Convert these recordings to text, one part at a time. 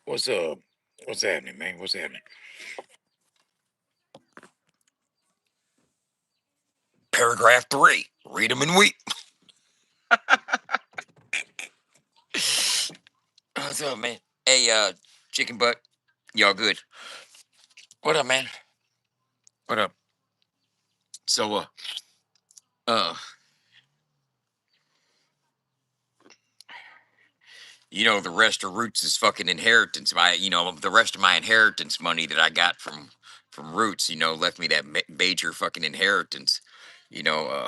What's up? What's happening, man? What's happening? Paragraph 3. Read them and weep. What's up, man? Hey, chicken butt. Y'all good? What up, man? What up? So, uh, the rest of Roots is fucking inheritance. The rest of my inheritance money that I got from Roots, left me that major fucking inheritance. You know,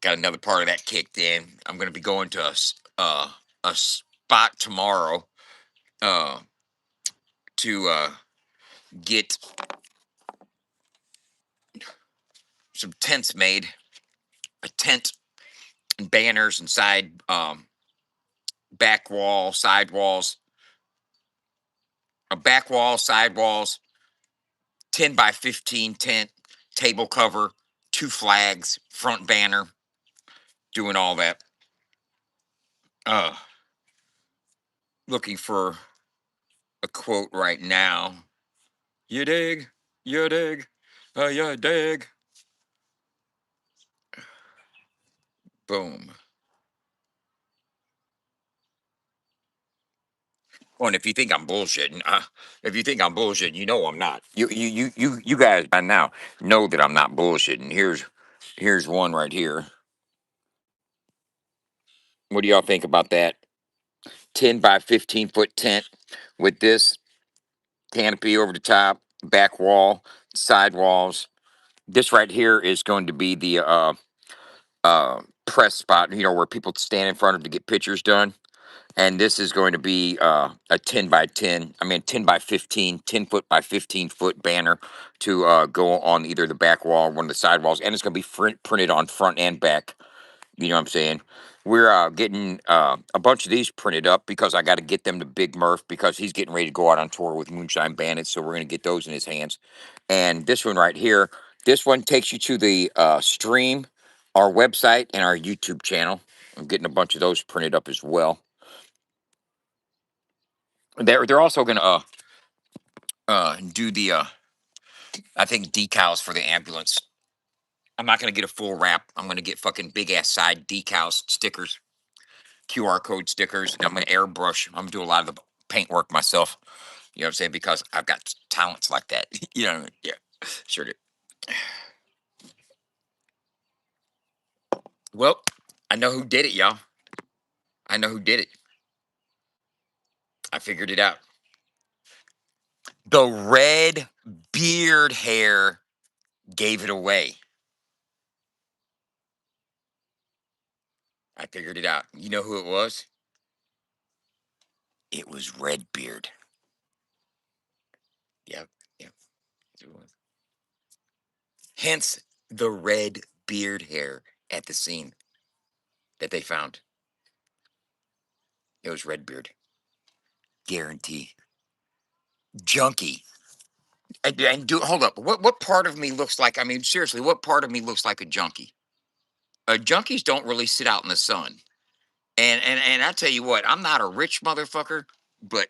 got another part of that kicked in. I'm gonna be going to a spot tomorrow, uh, to get some tents made. A tent and banners and back wall, side walls, a back wall, side walls, 10 by 15 tent, table cover, two flags, front banner, doing all that. Uh, Looking for a quote right now. You dig? You dig? You dig? Boom. Well, and if you think I'm bullshitting, I'm not. You guys by now know that I'm not bullshitting. Here's one right here. What do y'all think about that? 10 by 15-foot tent with this canopy over the top, back wall, side walls. This right here is going to be the press spot, where people stand in front of to get pictures done. And this is going to be a 10 by 10, 10 by 15, 10-foot by 15-foot banner to go on either the back wall or one of the side walls. And it's going to be printed on front and back. You know what I'm saying? We're getting a bunch of these printed up because I got to get them to Big Murph because he's getting ready to go out on tour with Moonshine Bandits. So we're going to get those in his hands. And this one right here, this one takes you to the stream, our website, and our YouTube channel. I'm getting a bunch of those printed up as well. They're also going to do the I think decals for the ambulance. I'm not going to get a full wrap. I'm going to get fucking big ass side decals, stickers. QR code stickers. And I'm going to airbrush. I'm going to do a lot of the paint work myself. You know what I'm saying? Because I've got talents like that. Yeah, sure do. Well, I know who did it, y'all. I know who did it. I figured it out. The red beard hair gave it away. I figured it out. You know who it was? It was Redbeard. Yep, yep. It was. Hence the red beard hair at the scene that they found. It was Redbeard. Guarantee. Junkie. And hold up. What part of me looks like? Seriously, what part of me looks like a junkie? Junkies don't really sit out in the sun. And I tell you what, I'm not a rich motherfucker, but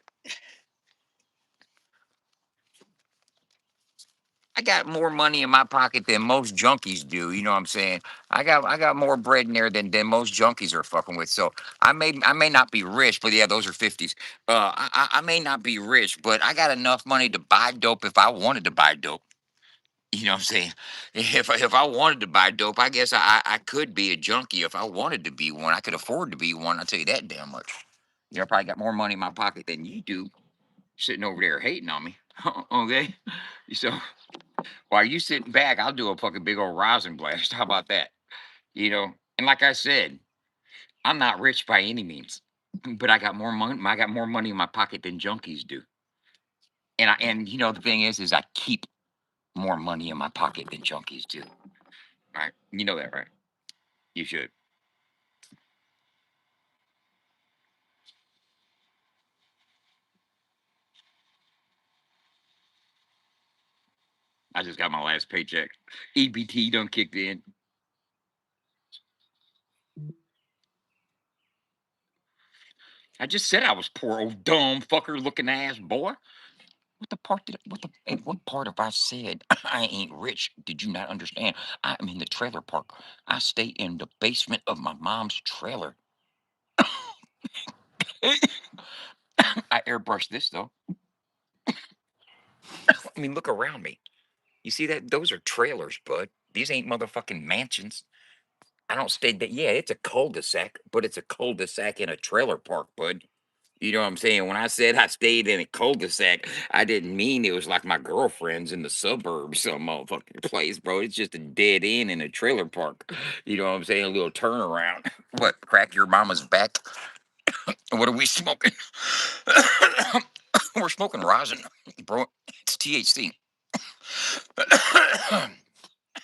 I got more money in my pocket than most junkies do. You know what I'm saying? I got more bread in there than most junkies are fucking with. So I may not be rich, but yeah, those are 50s. I may not be rich, but I got enough money to buy dope if I wanted to buy dope. You know what I'm saying? If I wanted to buy dope, I guess I could be a junkie if I wanted to be one. I could afford to be one. I'll tell you that damn much. I probably got more money in my pocket than you do, sitting over there hating on me. Okay, so while you sitting back, I'll do a fucking big old rousing blast. How about that? And like I said, I'm not rich by any means, but I got more money. I got more money in my pocket than junkies do. And the thing is I keep more money in my pocket than junkies do. Right? You know that, right? You should. I just got my last paycheck. EBT done kicked in. I just said I was poor, old dumb fucker looking ass boy. What part of I said I ain't rich? Did you not understand? I'm in the trailer park. I stay in the basement of my mom's trailer. I airbrushed this though. I mean, look around me. You see that? Those are trailers, bud. These ain't motherfucking mansions. I don't stay that. Yeah, it's a cul-de-sac, but it's a cul-de-sac in a trailer park, bud. You know what I'm saying? When I said I stayed in a cul-de-sac, I didn't mean it was like my girlfriend's in the suburbs, some motherfucking place, bro. It's just a dead end in a trailer park. You know what I'm saying? A little turnaround. What? Crack your mama's back? What are we smoking? We're smoking rosin, bro. It's THC.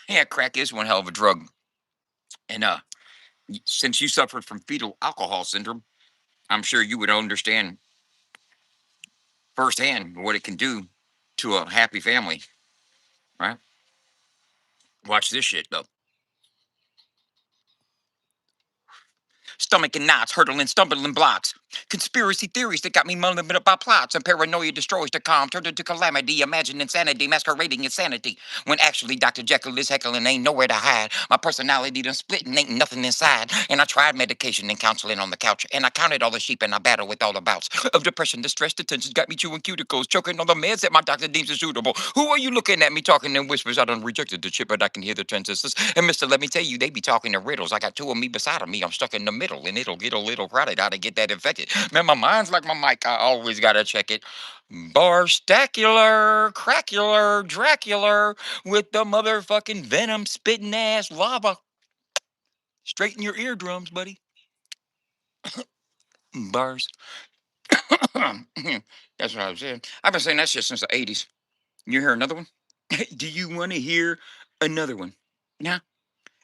Yeah, crack is one hell of a drug. And since you suffered from fetal alcohol syndrome, I'm sure you would understand firsthand what it can do to a happy family, right? Watch this shit though. Stomach and knots, hurdling, stumbling blocks. Conspiracy theories that got me mumbling about plots, and paranoia destroys the calm, turned into calamity. Imagine insanity masquerading insanity. When actually Dr. Jekyll is heckling, ain't nowhere to hide. My personality done split and ain't nothing inside. And I tried medication and counseling on the couch, and I counted all the sheep and I battled with all the bouts of depression, distress, the tensions got me chewing cuticles, choking on the meds that my doctor deems is suitable. Who are you looking at me talking in whispers? I done rejected the chip, but I can hear the transistors. And mister, let me tell you, they be talking in riddles. I got two of me beside of me. I'm stuck in the middle, and it'll get a little crowded. How to get that infected? Man, my mind's like my mic. I always gotta check it. Barstacular, cracular, Dracula with the motherfucking venom spitting ass lava straight in your eardrums, buddy. Bars. That's what I was saying. I've been saying that shit since the 80s. You hear another one? Do you want to hear another one? Yeah.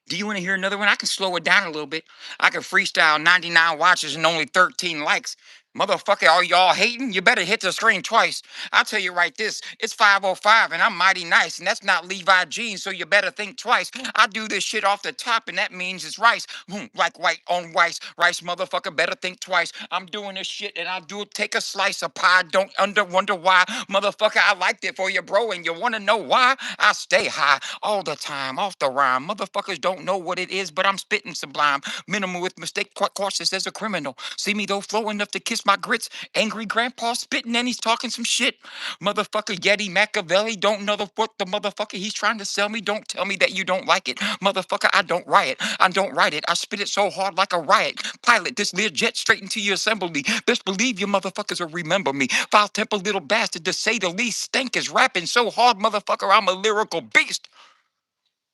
Do you want to hear another one? I can slow it down a little bit. I can freestyle 99 watches and only 13 likes. Motherfucker, are y'all hating? You better hit the screen twice. I'll tell you right this. It's 5:05 and I'm mighty nice. And that's not Levi jeans, so you better think twice. I do this shit off the top and that means it's rice. Like white on rice. Rice, motherfucker, better think twice. I'm doing this shit and I'll do it. Take a slice of pie. Don't wonder why. Motherfucker, I liked it for you, bro. And you want to know why? I stay high all the time, off the rhyme. Motherfuckers don't know what it is, but I'm spitting sublime. Minimal with mistake, quite cautious as a criminal. See me though, flow enough to kiss my grits. Angry grandpa spitting and he's talking some shit. Motherfucker, Yeti Machiavelli don't know what the motherfucker he's trying to sell me. Don't tell me that you don't like it. Motherfucker, I don't riot. I don't write it. I spit it so hard like a riot. Pilot this Learjet straight into your assembly. Best believe you motherfuckers will remember me. Foul temper little bastard to say the least. Stank is rapping so hard, motherfucker, I'm a lyrical beast.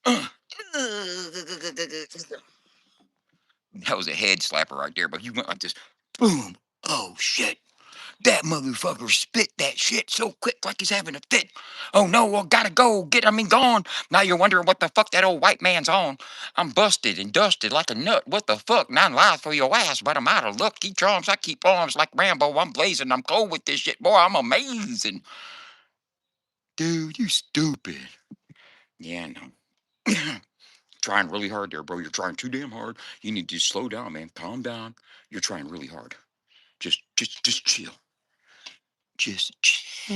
That was a head slapper right there, but you went like this. Boom. Oh shit. That motherfucker spit that shit so quick like he's having a fit. Oh no, I gotta go. Gone. Now you're wondering what the fuck that old white man's on. I'm busted and dusted like a nut. What the fuck? 9 lives for your ass, but I'm out of luck. Keep drums, I keep arms like Rambo. I'm blazing. I'm cold with this shit, boy. I'm amazing. Dude, you stupid. Yeah, I know. Trying really hard there, bro. You're trying too damn hard. You need to slow down, man. Calm down. You're trying really hard. Just chill. Just chill.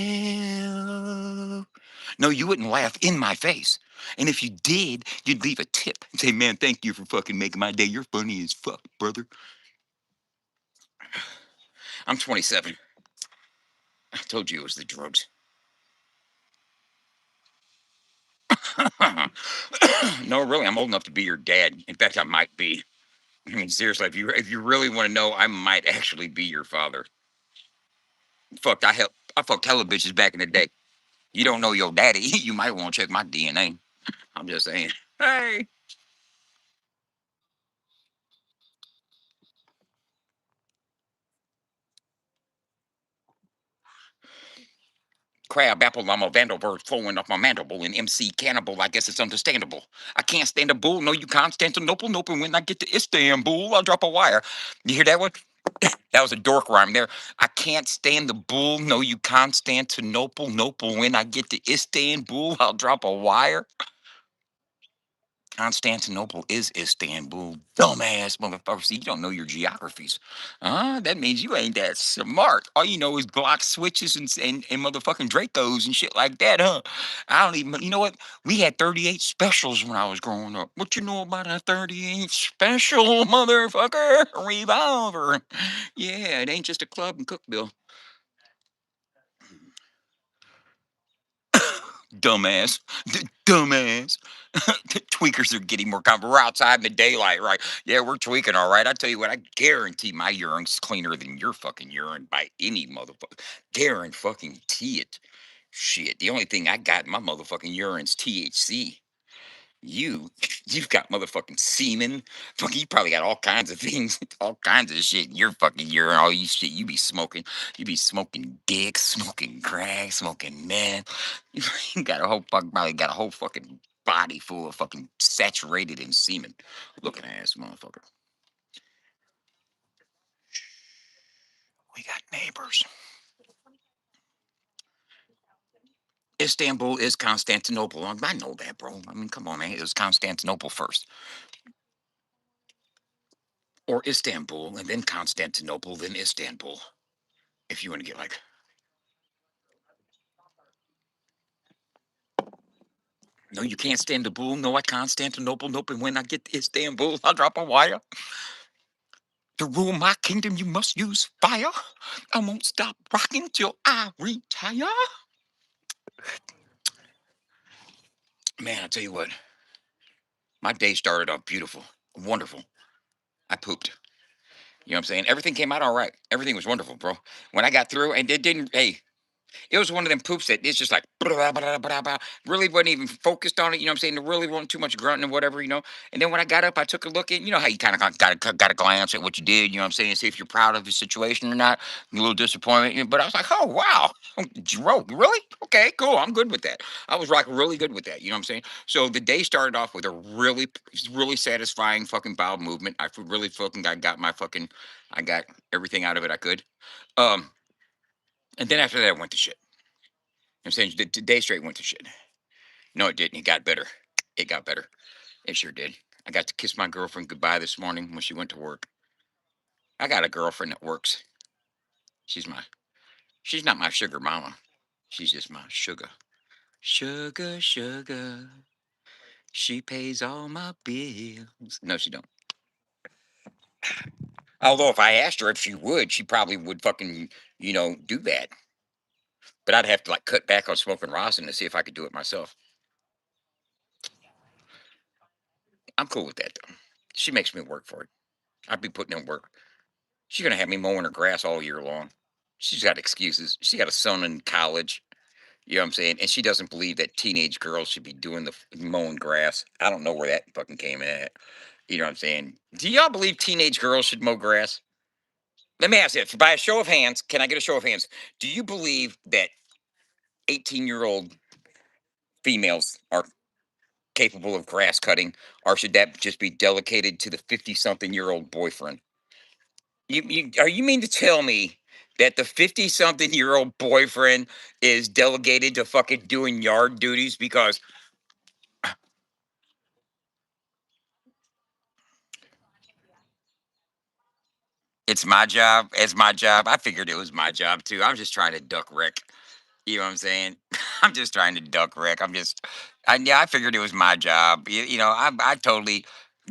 No, you wouldn't laugh in my face. And if you did, you'd leave a tip and say, man, thank you for fucking making my day. You're funny as fuck, brother. I'm 27. I told you it was the drugs. No, really, I'm old enough to be your dad. In fact, I might be. I mean, seriously, if you really want to know, I might actually be your father. I fucked hella bitches back in the day. You don't know your daddy. You might want to check my DNA. I'm just saying. Hey. Crab apple, I'm a vandalverse flowing off my mandible. And MC cannibal, I guess it's understandable. I can't stand a bull. No, you Constantinople. Nope. And when I get to Istanbul, I'll drop a wire. You hear that one? That was a dork rhyme there. I can't stand the bull. No, you Constantinople. Nople. When I get to Istanbul, I'll drop a wire. Constantinople is Istanbul. Dumbass motherfucker. See, you don't know your geographies. That means you ain't that smart. All you know is Glock switches and motherfucking Dracos and shit like that, huh? I don't even, you know what? We had 38 specials when I was growing up. What you know about a 38 special, motherfucker? Revolver. Yeah, it ain't just a club in Cookville. Dumbass. Dumbass. The tweakers are getting more comfortable. We're outside in the daylight, right? Yeah, we're tweaking, all right. I tell you what, I guarantee my urine's cleaner than your fucking urine by any motherfucker. Guarantee it. Shit, the only thing I got in my motherfucking urine's THC. You, you've got motherfucking semen. Fucking, you probably got all kinds of things, all kinds of shit in your fucking urine. All you shit you be smoking. You be smoking dick, smoking crack, smoking meth. You got a whole fucking, probably got a whole fucking body full of fucking saturated in semen. Looking ass motherfucker. We got neighbors. Istanbul is Constantinople. I know that, bro. I mean, come on, man. It was Constantinople first. Or Istanbul, and then Constantinople, then Istanbul. If you want to get like, no, you can't stand the bull. No, I Constantinople. Nope. And when I get to Istanbul, I'll drop a wire. To rule my kingdom, you must use fire. I won't stop rocking till I retire. Man, I tell you what, my day started off beautiful, wonderful. I pooped. You know what I'm saying? Everything came out all right. Everything was wonderful, bro. When I got through, and it didn't, hey, it was one of them poops that it's just like blah, blah, blah, blah. Really wasn't even focused on it. You know what I'm saying? There really wasn't too much grunting and whatever, you know. And then when I got up, I took a look at, you know how you kind of got to glance at what you did. You know what I'm saying? See if you're proud of the situation or not. A little disappointment, but I was like, oh wow, really? Okay, cool. I'm good with that. I was like really good with that. You know what I'm saying? So the day started off with a really satisfying fucking bowel movement. Really fucking got my fucking, I got everything out of it I could. Um, and then after that, I went to shit. I'm saying the day straight went to shit. No, it didn't. It got better. It got better. It sure did. I got to kiss my girlfriend goodbye this morning when she went to work. I got a girlfriend that works. She's my. She's not my sugar mama. She's just my sugar. Sugar, sugar. She pays all my bills. No, she don't. Although if I asked her if she would, she probably would fucking, do that. But I'd have to like cut back on smoking rosin to see if I could do it myself. I'm cool with that though. She makes me work for it. I'd be putting in work. She's gonna have me mowing her grass all year long. She's got excuses. She got a son in college. You know what I'm saying? And she doesn't believe that teenage girls should be doing the mowing grass. I don't know where that fucking came in at. You know what I'm saying? Do y'all believe teenage girls should mow grass? Let me ask you, by a show of hands, can I get a show of hands? Do you believe that 18-year-old females are capable of grass cutting, or should that just be delegated to the 50-something-year-old boyfriend? You mean to tell me that the 50-something-year-old boyfriend is delegated to fucking doing yard duties because it's my job? It's my job. I figured it was my job too. I'm just trying to duck Rick. You know what I'm saying? I'm just trying to duck Rick. Yeah, I figured it was my job. I totally.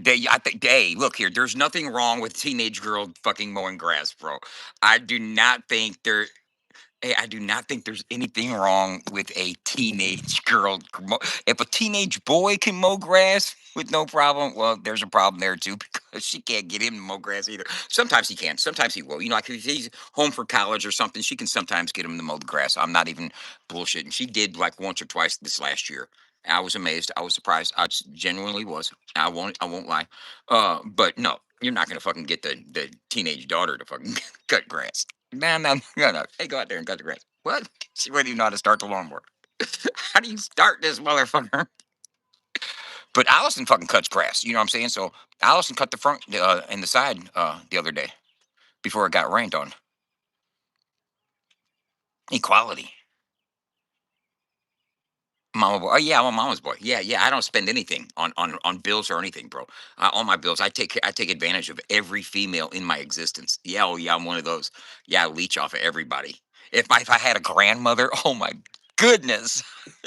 I think, hey, look here. There's nothing wrong with teenage girl fucking mowing grass, bro. I do not think there. Hey, I do not think there's anything wrong with a teenage girl. If a teenage boy can mow grass with no problem, well, there's a problem there too because she can't get him to mow grass either. Sometimes he can. Sometimes he will. Like if he's home for college or something, she can sometimes get him to mow the grass. I'm not even bullshitting. She did like once or twice this last year. I was amazed. I was surprised. Genuinely was. I won't lie. But no, you're not gonna fucking get the teenage daughter to fucking cut grass. No, no, no, no. Hey, go out there and cut the grass. What? She wouldn't even know how to start the lawnmower. How do you start this motherfucker? But Allison fucking cuts grass. You know what I'm saying? So Allison cut the front and the side the other day. before it got rained on. Equality. Mama boy. Oh yeah, I'm a mama's boy. Yeah, yeah. I don't spend anything on bills or anything, bro. All my bills, I take advantage of every female in my existence. Yeah, oh yeah, I'm one of those. Yeah, I leech off of everybody. If I had a grandmother, oh my goodness,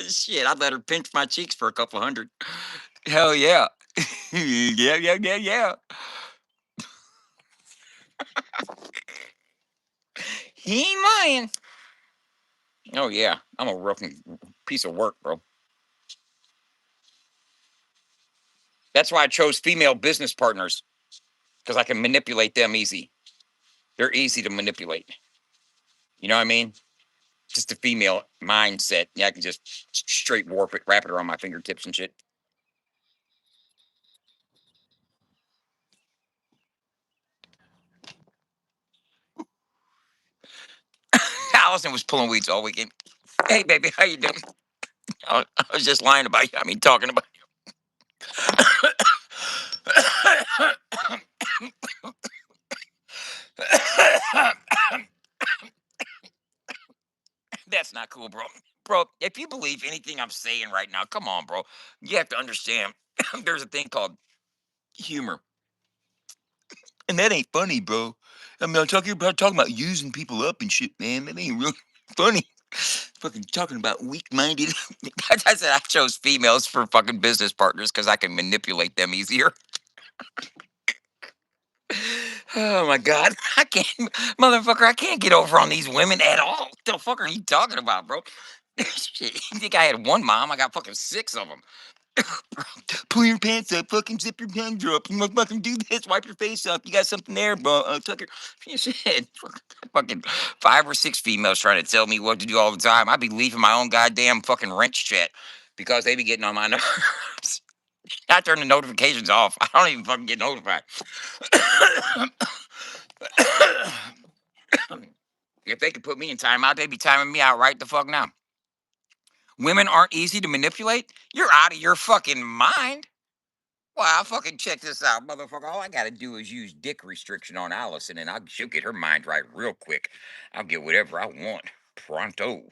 shit, I'd let her pinch my cheeks for a couple hundred. Hell yeah, yeah, yeah, yeah, yeah. He ain't lying. Oh yeah, I'm a rough piece of work, bro. That's why I chose female business partners because I can manipulate them easy. They're easy to manipulate. You know what I mean? Just a female mindset. Yeah, I can just straight warp it, wrap it around my fingertips and shit. Allison was pulling weeds all weekend. Hey, baby, how you doing? I was just lying about you. I mean, talking about you. That's not cool, bro. Bro, if you believe anything I'm saying right now, come on, bro. You have to understand. There's a thing called humor. And that ain't funny, bro. I mean, I'm talking about using people up and shit, man. That ain't real funny. Fucking talking about weak-minded. I said I chose females for fucking business partners because I can manipulate them easier. Oh my god, I can't, motherfucker. I can't get over on these women at all. What the fuck are you talking about, bro? Shit, you think I had one mom? I got fucking six of them. Pull your pants up, fucking zip your pants up. You must fucking do this. Wipe your face up. You got something there, bro. Tuck your shit. Fucking five or six females trying to tell me what to do all the time. I be leaving my own goddamn fucking wrench chat because they be getting on my nerves. I turn the notifications off. I don't even fucking get notified. If they could put me in timeout, they'd be timing me out right the fuck now. Women aren't easy to manipulate. You're out of your fucking mind. Well, I'll fucking check this out, motherfucker. All I gotta do is use dick restriction on Allison, and she'll get her mind right real quick. I'll get whatever I want. Pronto.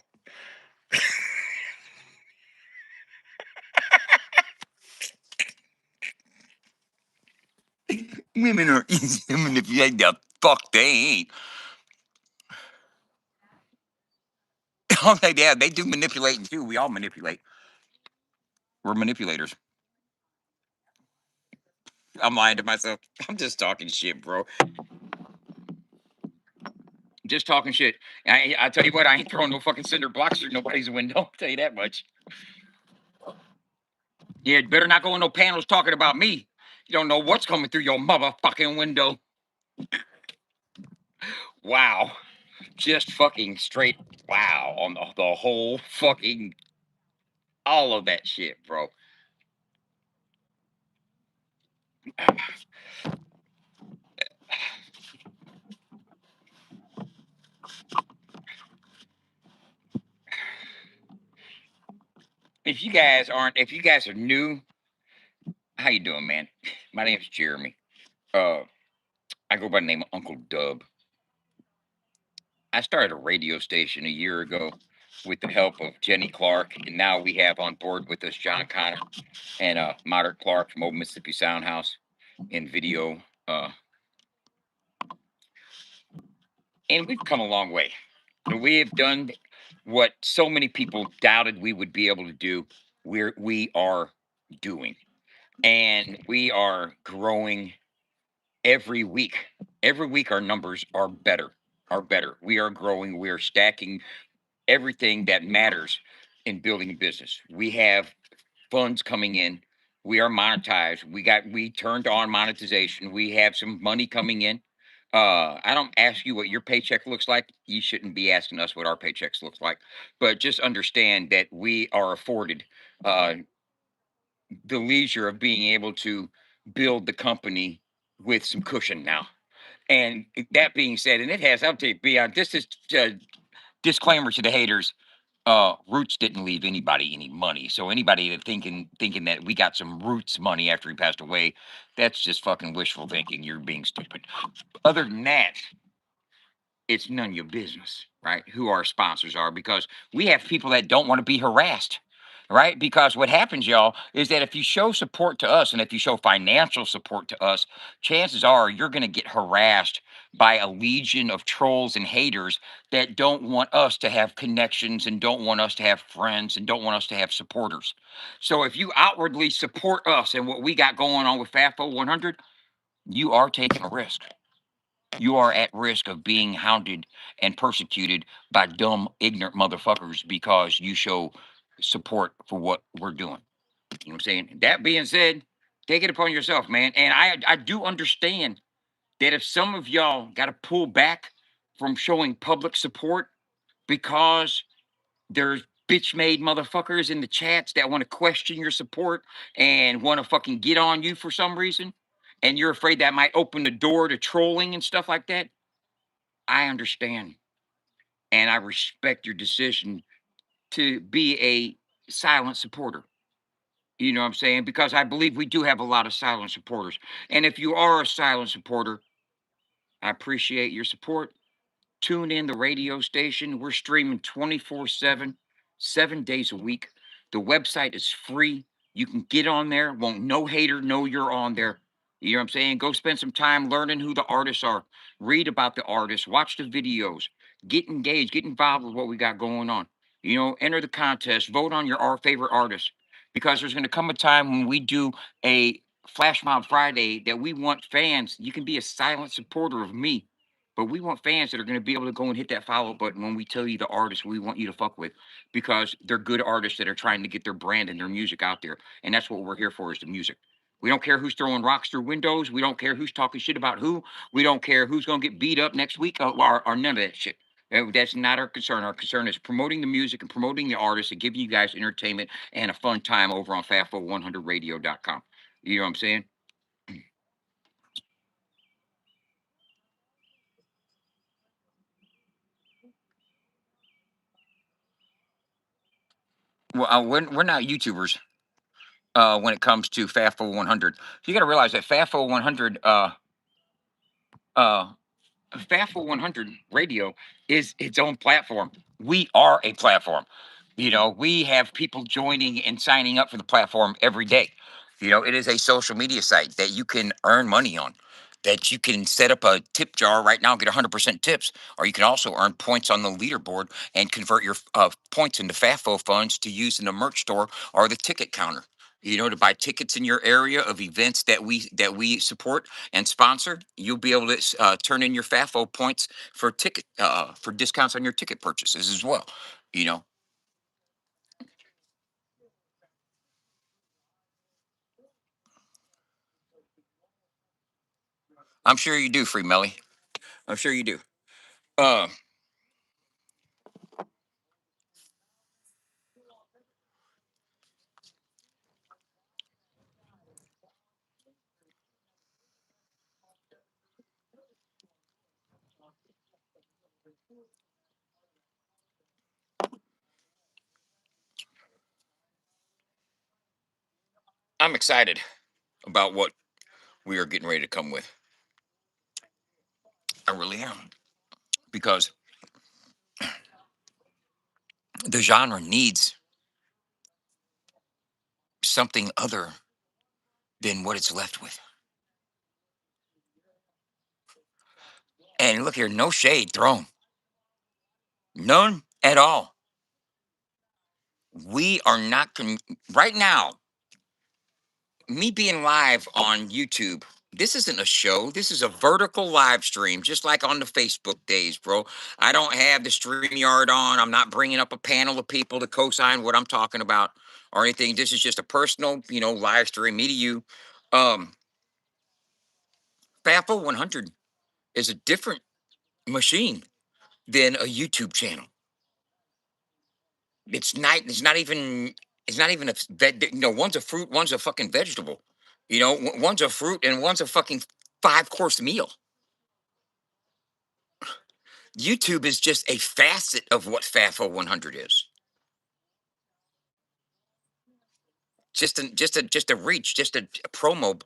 Women are easy to manipulate. The fuck they ain't. Oh, yeah, they do manipulate too. We all manipulate. We're manipulators. I'm lying to myself. I'm just talking shit, bro. Just talking shit. I tell you what, I ain't throwing no fucking cinder blocks through nobody's window. I'll tell you that much. Yeah, better not go in no panels talking about me. You don't know what's coming through your motherfucking window. Wow. Just fucking straight wow on the whole fucking all of that shit, bro. If you guys are new, how you doing, man? My name's Jeremy. Uh, I go by the name of Uncle Dub. I started a radio station a year ago with the help of Jenny Clark, and now we have on board with us John Connor and Modern Clark from Old Mississippi Soundhouse in video. And we've come a long way. We have done what so many people doubted we would be able to do. We are doing, and we are growing every week. Every week, our numbers are better. Are better. We are growing. We are stacking everything that matters in building a business. We have funds coming in. We are monetized. We turned on monetization. We have some money coming in. I don't ask you what your paycheck looks like. You shouldn't be asking us what our paychecks looks like. But just understand that we are afforded uh, the leisure of being able to build the company with some cushion now. And that being said, and it has, I'll tell you, beyond this is disclaimer to the haters. Roots didn't leave anybody any money. So anybody that thinking that we got some Roots money after he passed away, that's just fucking wishful thinking. You're being stupid. Other than that, it's none of your business, right? Who our sponsors are, because we have people that don't want to be harassed, right? Because what happens, y'all, is that if you show support to us and if you show financial support to us, chances are you're going to get harassed by a legion of trolls and haters that don't want us to have connections and don't want us to have friends and don't want us to have supporters. So if you outwardly support us and what we got going on with FAFO 100, you are taking a risk. You are at risk of being hounded and persecuted by dumb, ignorant motherfuckers because you show support for what we're doing. You know what I'm saying? That being said, take it upon yourself, man. And I do understand that if some of y'all got to pull back from showing public support because there's bitch made motherfuckers in the chats that want to question your support and want to fucking get on you for some reason, and you're afraid that might open the door to trolling and stuff like that, I understand and I respect your decision to be a silent supporter. You know what I'm saying? Because I believe we do have a lot of silent supporters. And if you are a silent supporter, I appreciate your support. Tune in the radio station. We're streaming 24/7, 7 days a week. The website is free. You can get on there. Won't no hater know you're on there. You know what I'm saying? Go spend some time learning who the artists are. Read about the artists. Watch the videos. Get engaged. Get involved with what we got going on. You know, enter the contest. Vote on your our favorite artist. Because there's going to come a time when we do a Flash Mob Friday that we want fans. You can be a silent supporter of me, but we want fans that are going to be able to go and hit that follow button when we tell you the artists we want you to fuck with, because they're good artists that are trying to get their brand and their music out there. And that's what we're here for, is the music. We don't care who's throwing rocks through windows. We don't care who's talking shit about who. We don't care who's going to get beat up next week, or none of that shit. That's not our concern. Our concern is promoting the music and promoting the artists and giving you guys entertainment and a fun time over on FAFO100radio.com. You know what I'm saying? Well, we're not YouTubers when it comes to FAFO 100. So you got to realize that FAFO 100, uh, FAFO 100 radio is its own platform. We are a platform. You know, we have people joining and signing up for the platform every day. You know, it is a social media site that you can earn money on, that you can set up a tip jar right now and get 100% tips, or you can also earn points on the leaderboard and convert your points into FAFO funds to use in the merch store or the ticket counter. You know, to buy tickets in your area of events that we support and sponsor. You'll be able to turn in your FAFO points for ticket for discounts on your ticket purchases as well. You know, I'm sure you do, Free Melly. I'm sure you do. Uh, I'm excited about what we are getting ready to come with. I really am, because the genre needs something other than what it's left with. And look here, no shade thrown, none at all. We are not right now. Me being live on YouTube, this isn't a show. This is a vertical live stream, just like on the Facebook days, bro. I don't have the StreamYard on. I'm not bringing up a panel of people to co-sign what I'm talking about or anything. This is just a personal, live stream, me to you. Um, FAFO 100 is a different machine than a YouTube channel. It's not. It's not even. It's not even a one's a fruit, one's a fucking vegetable. One's a fruit and one's a fucking 5-course meal. YouTube is just a facet of what FAFO 100 is. Just a reach, just a promo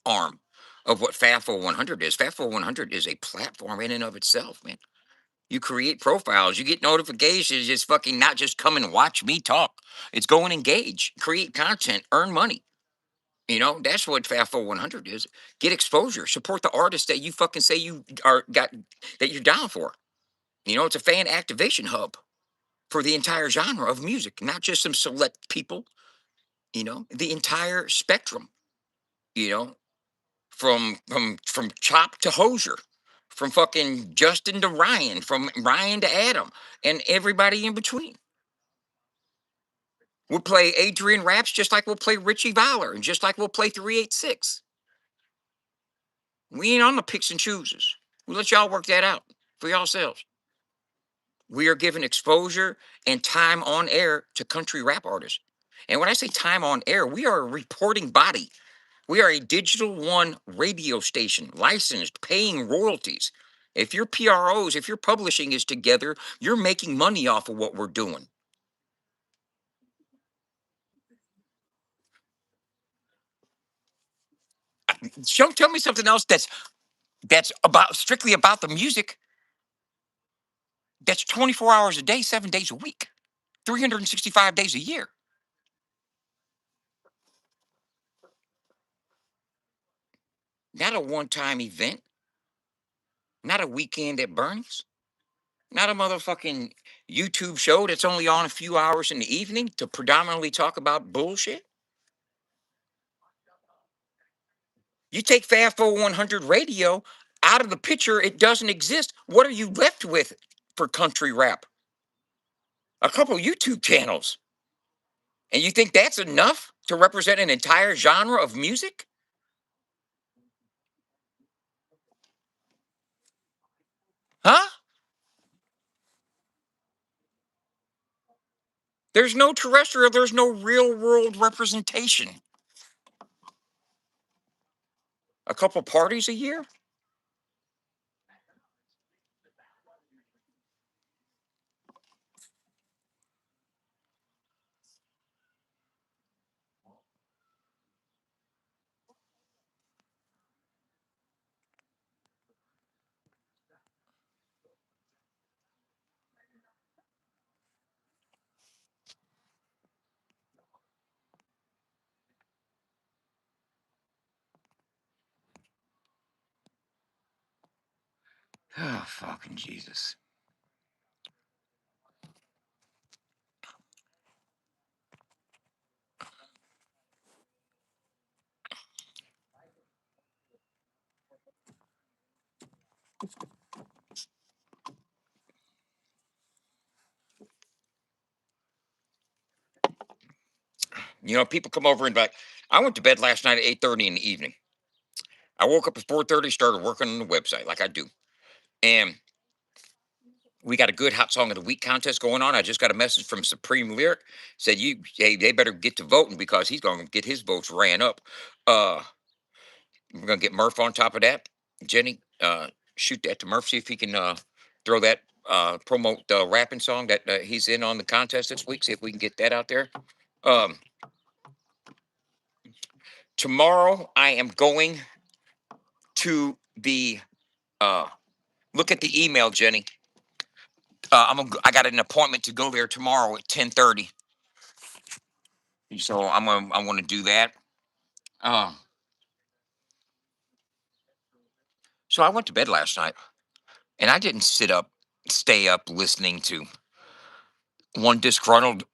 arm of what FAFO 100 is. FAFO 100 is a platform in and of itself, man. You create profiles, you get notifications. It's fucking not just come and watch me talk. It's go and engage, create content, earn money. That's what FAFO 100 is. Get exposure, support the artists that you fucking say you are got that you're down for. It's a fan activation hub for the entire genre of music, not just some select people. The entire spectrum. You know, from Chop to Hosier, from fucking Justin to Ryan, from Ryan to Adam, and everybody in between. We'll play Adrian Raps just like we'll play Richie Valor, and just like we'll play 386. We ain't on the picks and chooses. We'll let y'all work that out for yourselves. We are giving exposure and time on air to country rap artists. And when I say time on air, we are a reporting body. We are a Digital One radio station, licensed, paying royalties. If your PROs, if your publishing is together, you're making money off of what we're doing. Don't tell me something else that's about strictly about the music. That's 24 hours a day, 7 days a week, 365 days a year. Not a one-time event, not a weekend at Bernie's, not a motherfucking YouTube show that's only on a few hours in the evening to predominantly talk about bullshit. You take FAFO 100 radio out of the picture, it doesn't exist. What are you left with for country rap? A couple YouTube channels. And you think that's enough to represent an entire genre of music? Huh? There's no terrestrial, there's no real world representation. A couple parties a year? Oh, fucking Jesus. People come over and like, I went to bed last night at 8:30 in the evening. I woke up at 4:30, started working on the website like I do. And we got a good hot song of the week contest going on. I just got a message from Supreme Lyric, said hey, they better get to voting because he's going to get his votes ran up. Uh, we're going to get Murph on top of that. Jenny, shoot that to Murph, see if he can throw that promote the rapping song that he's in on the contest this week. See if we can get that out there. Um, Tomorrow, I am going to uh, look at the email, Jenny. I got an appointment to go there tomorrow at 10:30. So I want to do that. Uh, so I went to bed last night, and I didn't stay up listening to one disgruntled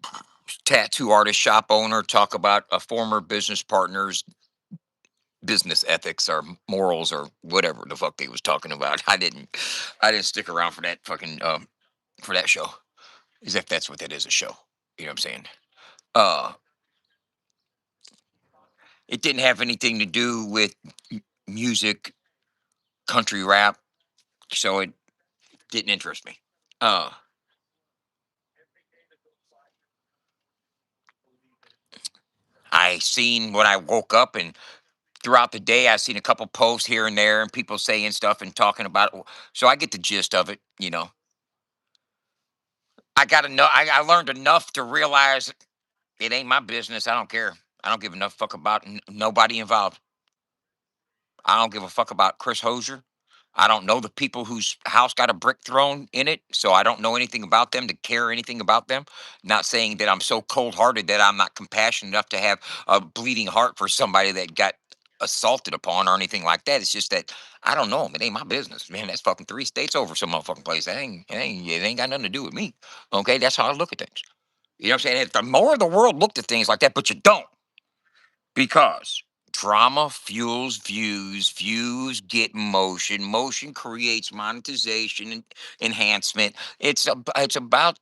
tattoo artist shop owner talk about a former business partner's business ethics or morals or whatever the fuck they was talking about. I didn't stick around for that fucking for that show, as if that's what that is, a show. You know what I'm saying? Uh, it didn't have anything to do with music, country rap, so it didn't interest me. Uh, I seen when I woke up, and throughout the day, I seen a couple posts here and there, and people saying stuff and talking about it. So I get the gist of it. I got to know. I learned enough to realize it ain't my business. I don't care. I don't give enough fuck about nobody involved. I don't give a fuck about Chris Hosier. I don't know the people whose house got a brick thrown in it, so I don't know anything about them to care anything about them. Not saying that I'm so cold hearted that I'm not compassionate enough to have a bleeding heart for somebody that got assaulted upon or anything like that. It's just that I don't know 'em. It ain't my business, man. That's fucking 3 states over some motherfucking place. It ain't got nothing to do with me. Okay, that's how I look at things. You know what I'm saying? If the more the world looked at things like that, but you don't, because drama fuels views, views get motion, motion creates monetization and enhancement. It's about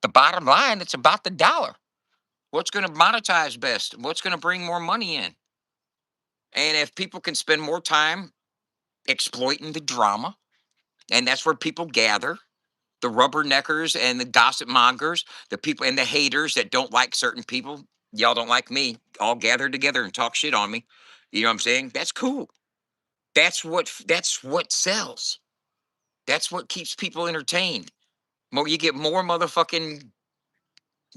the bottom line. It's about the dollar. What's going to monetize best? What's going to bring more money in? And if people can spend more time exploiting the drama, and that's where people gather, the rubberneckers and the gossip mongers, the people and the haters that don't like certain people. Y'all don't like me. All gather together and talk shit on me. You know what I'm saying? That's cool. That's what sells. That's what keeps people entertained. More you get more motherfucking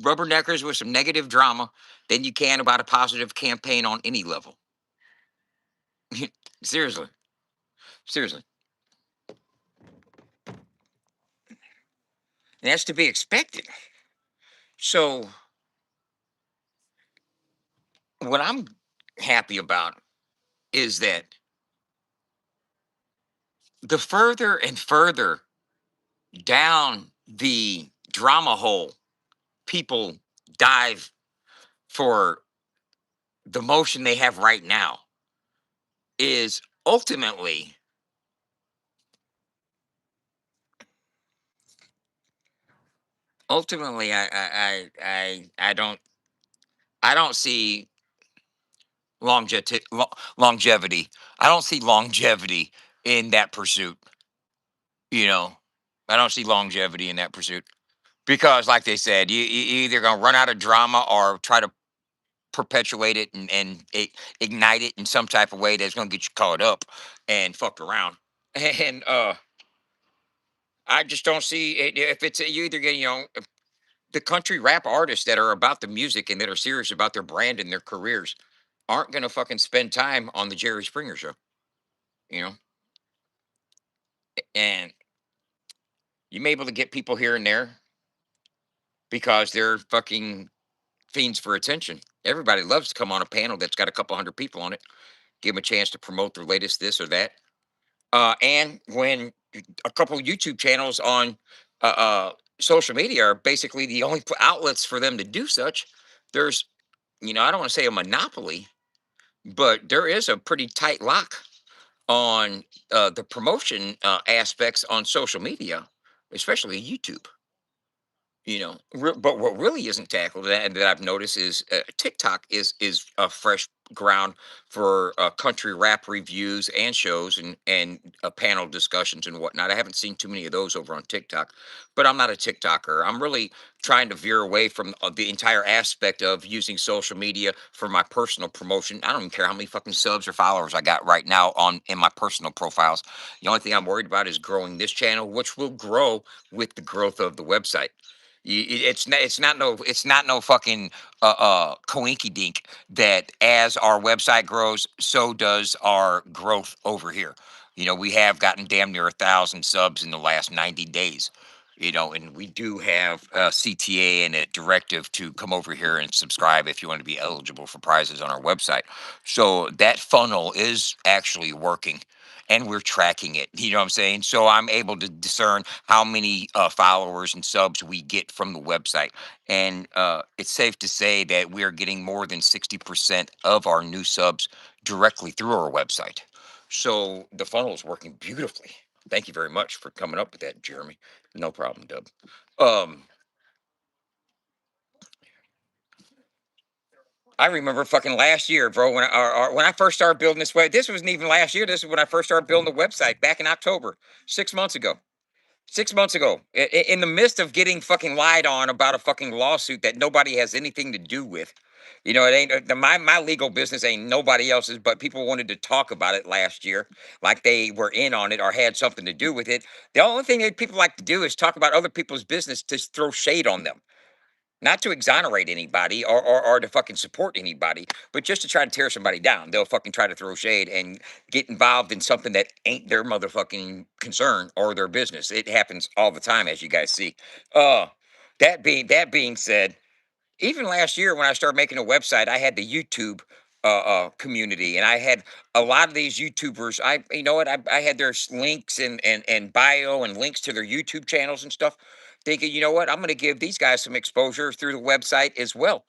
rubberneckers with some negative drama than you can about a positive campaign on any level. Seriously, seriously, and that's to be expected. So what I'm happy about is that the further and further down the drama hole people dive for the motion they have right now is ultimately I don't see longevity. I don't see longevity in that pursuit. You know, I don't see longevity in that pursuit because, like they said, you either gonna run out of drama or try to perpetuate it and ignite it in some type of way that's gonna get you caught up and fucked around. And I just don't see it, if it's you either get the country rap artists that are about the music and that are serious about their brand and their careers aren't gonna fucking spend time on the Jerry Springer show. You know, and you may be able to get people here and there because they're fucking fiends for attention. Everybody loves to come on a panel that's got a couple hundred people on it, give them a chance to promote their latest this or that. And when a couple YouTube channels on uh, uh, social media are basically the only outlets for them to do such, there's, I don't want to say a monopoly, but there is a pretty tight lock on the promotion aspects on social media, especially YouTube. But what really isn't tackled that I've noticed is TikTok is a fresh ground for country rap reviews and shows and panel discussions and whatnot. I haven't seen too many of those over on TikTok, but I'm not a TikToker. I'm really trying to veer away from the entire aspect of using social media for my personal promotion. I don't even care how many fucking subs or followers I got right now on in my personal profiles. The only thing I'm worried about is growing this channel, which will grow with the growth of the website. It's not no fucking coinky dink that as our website grows, so does our growth over here. We have gotten damn near 1,000 subs in the last 90 days. And we do have a CTA and a directive to come over here and subscribe if you want to be eligible for prizes on our website. So that funnel is actually working and we're tracking it. You know what I'm saying? So I'm able to discern how many followers and subs we get from the website. And it's safe to say that we're getting more than 60% of our new subs directly through our website. So the funnel is working beautifully. Thank you very much for coming up with that, Jeremy. No problem, Dub. Um, I remember fucking last year, bro, when I first started building this web. This wasn't even last year. This is when I first started building the website back in October, 6 months ago. 6 months ago, in the midst of getting fucking lied on about a fucking lawsuit that nobody has anything to do with. It ain't my legal business ain't nobody else's, but people wanted to talk about it last year, like they were in on it or had something to do with it. The only thing that people like to do is talk about other people's business to throw shade on them. not to exonerate anybody or to fucking support anybody, but just to try to tear somebody down. They'll fucking try to throw shade and get involved in something that ain't their motherfucking concern or their business. It happens all the time, as you guys see. Uh, that being said, even last year when I started making a website, I had the YouTube community, and I had a lot of these YouTubers. You know what, I had their links and bio and links to their YouTube channels and stuff. Thinking, you know what, I'm going to give these guys some exposure through the website as well.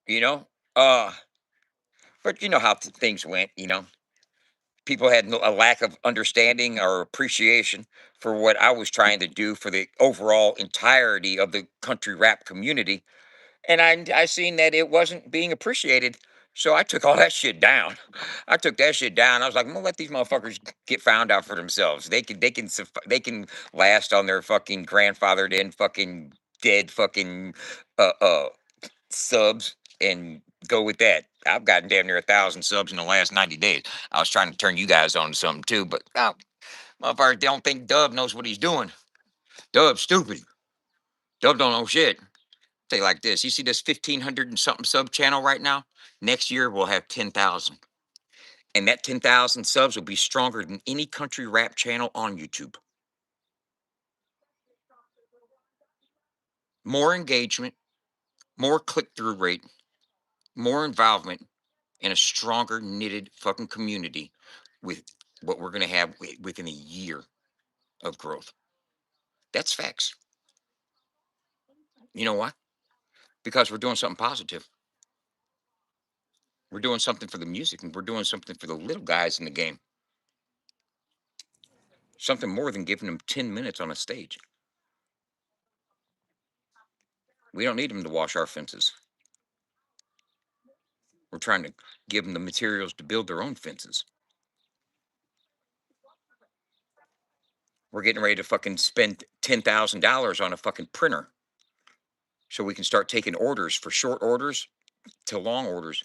You know, uh, but you know how things went. People had a lack of understanding or appreciation for what I was trying to do for the overall entirety of the country rap community, and I seen that it wasn't being appreciated. So I took all that shit down. I took that shit down. I was like, I'm gonna let these motherfuckers get found out for themselves. They can last on their fucking grandfathered in fucking dead fucking subs and go with that. I've gotten damn near 1,000 subs in the last 90 days. I was trying to turn you guys on to something too, but motherfuckers don't think Dub knows what he's doing. Dub's stupid. Dub don't know shit. Say like this. You see this 1,500 and something sub channel right now? Next year we'll have 10,000. And that 10,000 subs will be stronger than any country rap channel on YouTube. More engagement, more click through rate, more involvement, and a stronger knitted fucking community with what we're going to have within a year of growth. That's facts. You know why? Because we're doing something positive. We're doing something for the music, and we're doing something for the little guys in the game. Something more than giving them 10 minutes on a stage. We don't need them to wash our fences. We're trying to give them the materials to build their own fences. We're getting ready to fucking spend $10,000 on a fucking printer so we can start taking orders for short orders to long orders.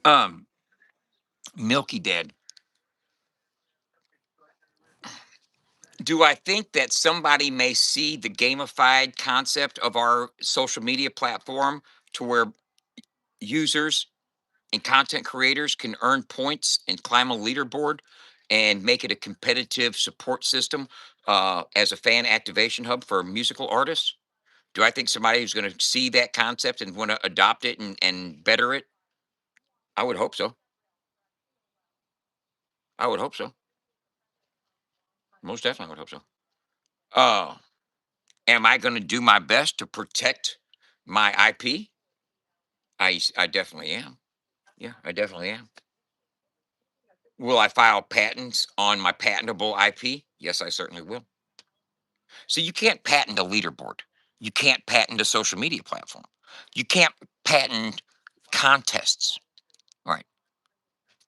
Um, Milky Dead. Do I think that somebody may see the gamified concept of our social media platform to where users and content creators can earn points and climb a leaderboard and make it a competitive support system as a fan activation hub for musical artists? Do I think somebody who's going to see that concept and want to adopt it and better it? I would hope so. I would hope so. Most definitely would hope so. Uh, am I going to do my best to protect my IP? I definitely am. Yeah, I definitely am. Will I file patents on my patentable IP? Yes, I certainly will. So you can't patent a leaderboard. You can't patent a social media platform. You can't patent contests, right?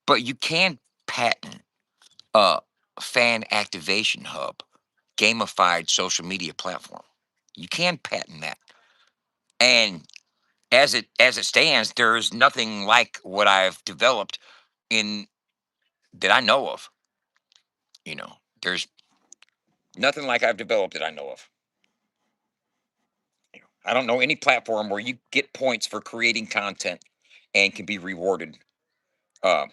But you can patent a fan activation hub, gamified social media platform. You can patent that. And as it stands, there is nothing like what I've developed in that I know of. There's nothing like I've developed that I know of. I don't know any platform where you get points for creating content and can be rewarded. Uh,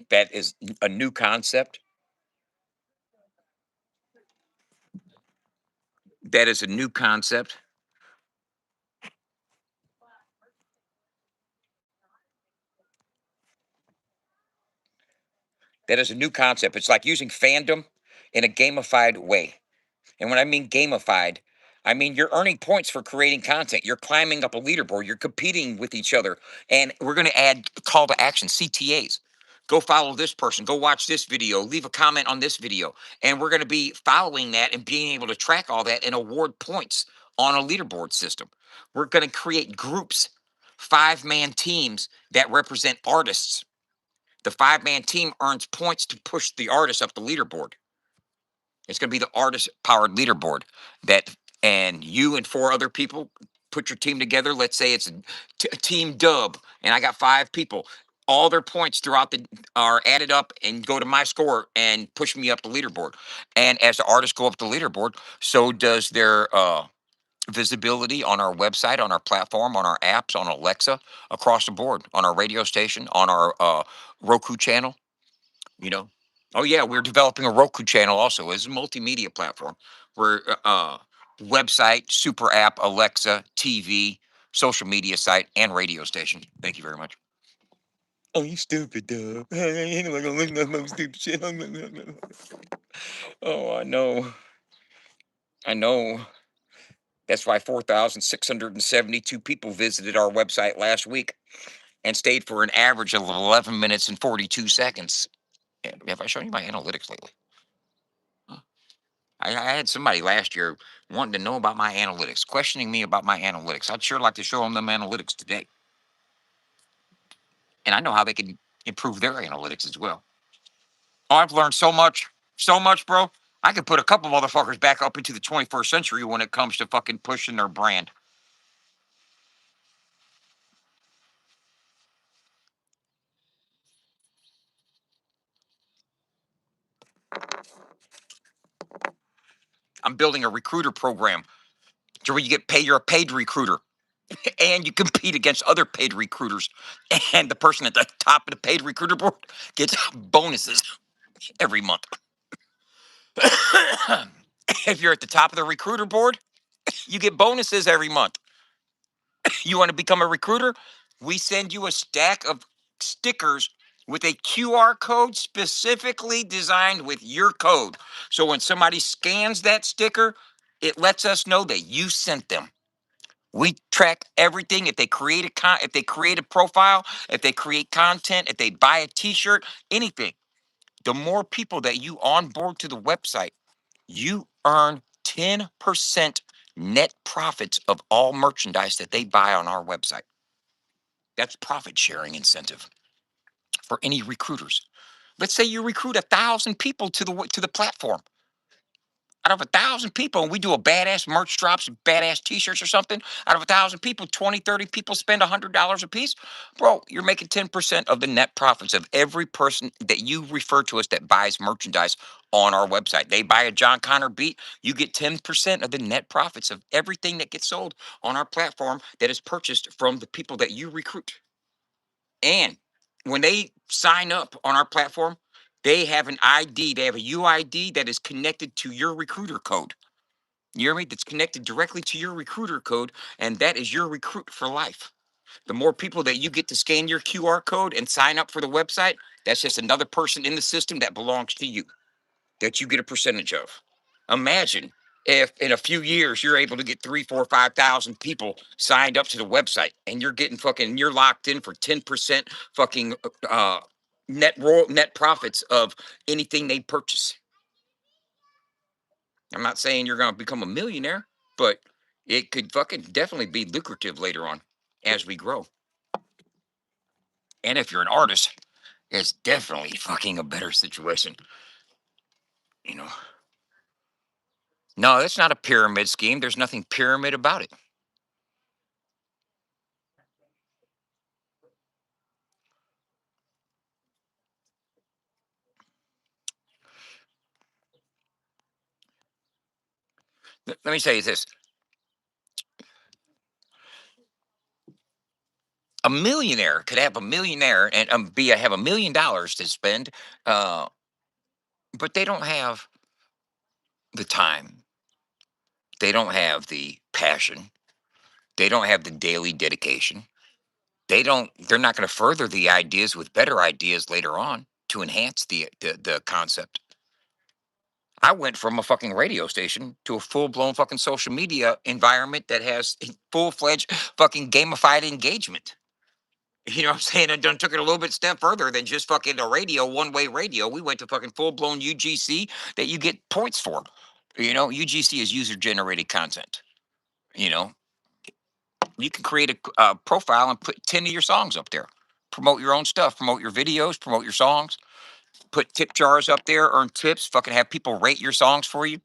that is a new concept. That is a new concept. That is a new concept. It's like using fandom in a gamified way. And when I mean gamified, I mean you're earning points for creating content. You're climbing up a leaderboard. You're competing with each other. And we're going to add call to action, CTAs. Go follow this person. Go watch this video. Leave a comment on this video. And we're going to be following that and being able to track all that and award points on a leaderboard system. We're going to create groups, 5-man teams that represent artists. The 5-man team earns points to push the artist up the leaderboard. It's going to be the artist powered leaderboard that and you and four other people put your team together. Let's say it's a team dub, and I got five people. All their points throughout the are added up and go to my score and push me up the leaderboard. And as the artists go up the leaderboard, so does their visibility on our website, on our platform, on our apps, on Alexa, across the board, on our radio station, on our Roku channel. You know, oh yeah, we're developing a Roku channel also as a multimedia platform. We're website, super app, Alexa, TV, social media site, and radio station. Thank you very much. Oh, you stupid, dude. Ain't like no stupid shit. Oh, I know. I know. That's why 4,672 people visited our website last week and stayed for an average of 11 minutes and 42 seconds. Have I shown you my analytics lately? Huh. I had somebody last year wanting to know about my analytics, questioning me about my analytics. I'd sure like to show them analytics today. And I know how they can improve their analytics as well. Oh, I've learned so much, bro. I could put a couple motherfuckers back up into the 21st century when it comes to fucking pushing their brand. I'm building a recruiter program to where you get paid. You're a paid recruiter, and you compete against other paid recruiters. And the person at the top of the paid recruiter board gets bonuses every month. If you're at the top of the recruiter board, you get bonuses every month. You want to become a recruiter? We send you a stack of stickers with a QR code specifically designed with your code. So when somebody scans that sticker, it lets us know that you sent them. We track everything. If they create if they create a profile, if they create content, if they buy a T-shirt, anything. The more people that you onboard to the website, you earn 10% net profits of all merchandise that they buy on our website. That's profit sharing incentive for any recruiters. Let's say you recruit 1,000 people to the platform. Out of 1,000 people, and we do a badass merch drops, badass t-shirts or something. Out of 1,000 people, 20, 30 people spend $100 a piece. Bro, you're making 10% of the net profits of every person that you refer to us that buys merchandise on our website. They buy a John Connor beat, you get 10% of the net profits of everything that gets sold on our platform that is purchased from the people that you recruit. And when they sign up on our platform, they have an ID, they have a UID that is connected to your recruiter code. You hear me? That's connected directly to your recruiter code, and that is your recruit for life. The more people that you get to scan your QR code and sign up for the website, that's just another person in the system that belongs to you, that you get a percentage of. Imagine if in a few years you're able to get 3, 4, 5,000 people signed up to the website, and you're getting fucking you're locked in for 10% fucking net profits of anything they purchase. I'm not saying you're gonna become a millionaire, but it could fucking definitely be lucrative later on as we grow. And if you're an artist, it's definitely fucking a better situation. You know, no, that's not a pyramid scheme. There's nothing pyramid about it. Let me tell you this: a millionaire could have a millionaire and have $1 million to spend, uh, but they don't have the time. They don't have the passion. They don't have the daily dedication. They're not going to further the ideas with better ideas later on to enhance the concept. I went from a fucking radio station to a full-blown fucking social media environment that has full-fledged fucking gamified engagement. You know what I'm saying? I done took it a little bit step further than just fucking a radio, one-way radio. We went to fucking full-blown UGC that you get points for. UGC is user-generated content. You know, you can create a profile and put 10 of your songs up there. Promote your own stuff, promote your videos, promote your songs, put tip jars up there, earn tips, fucking have people rate your songs for you.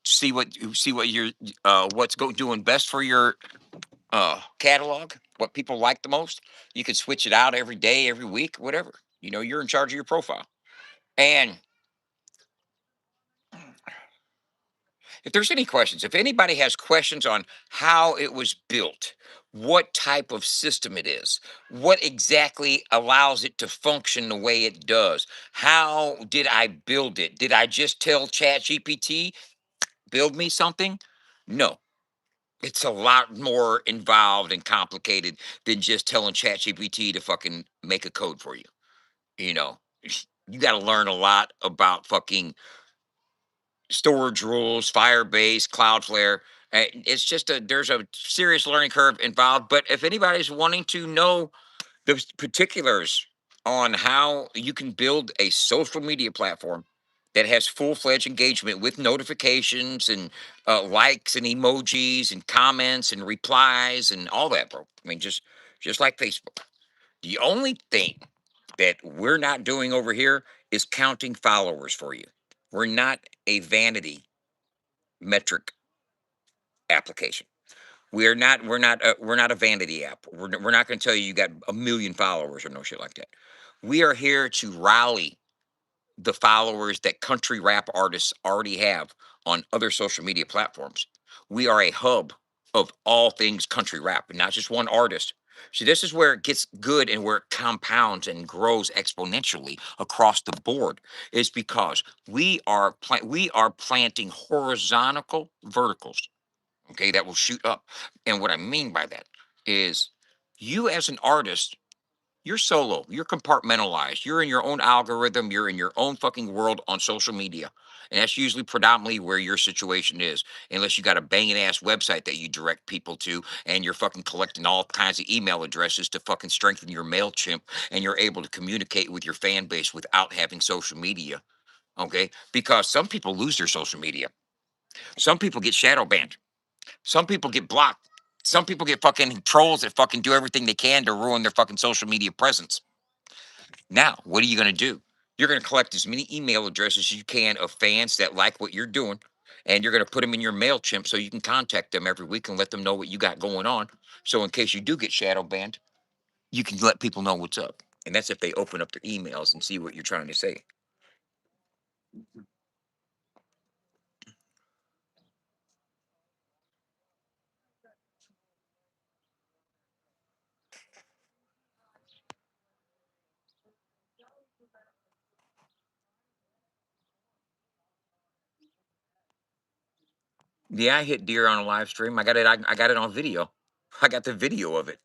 see what you're doing best for your catalog, what people like the most. You could switch it out every day, every week, whatever. You're in charge of your profile. And if there's any questions, if anybody has questions on how it was built, what type of system it is, what exactly allows it to function the way it does, how did I build it? Did I just tell ChatGPT, build me something? No, it's a lot more involved and complicated than just telling ChatGPT to fucking make a code for you. You know, you got to learn a lot about fucking storage rules, Firebase, Cloudflare. It's just there's a serious learning curve involved. But if anybody's wanting to know the particulars on how you can build a social media platform that has full-fledged engagement with notifications and likes and emojis and comments and replies and all that, bro. I mean, just like Facebook. The only thing that we're not doing over here is counting followers for you. We're not a vanity metric application. We're not a vanity app. We're not going to tell you got a million followers or no shit like that. We are here to rally the followers that country rap artists already have on other social media platforms. We are a hub of all things country rap, and not just one artist. See, this is where it gets good and where it compounds and grows exponentially across the board. Is because we are planting horizontal verticals, okay, that will shoot up. And what I mean by that is you as an artist, you're solo, you're compartmentalized, you're in your own algorithm, you're in your own fucking world on social media. And that's usually predominantly where your situation is, unless you got a banging ass website that you direct people to, and you're fucking collecting all kinds of email addresses to fucking strengthen your MailChimp, and you're able to communicate with your fan base without having social media. Okay. Because some people lose their social media, some people get shadow banned. Some people get blocked. Some people get fucking trolls that fucking do everything they can to ruin their fucking social media presence. Now, what are you going to do? You're going to collect as many email addresses as you can of fans that like what you're doing, and you're going to put them in your MailChimp so you can contact them every week and let them know what you got going on. So, in case you do get shadow banned, you can let people know what's up. And that's if they open up their emails and see what you're trying to say. Yeah, I hit deer on a live stream. I got it. I got it on video. I got the video of it.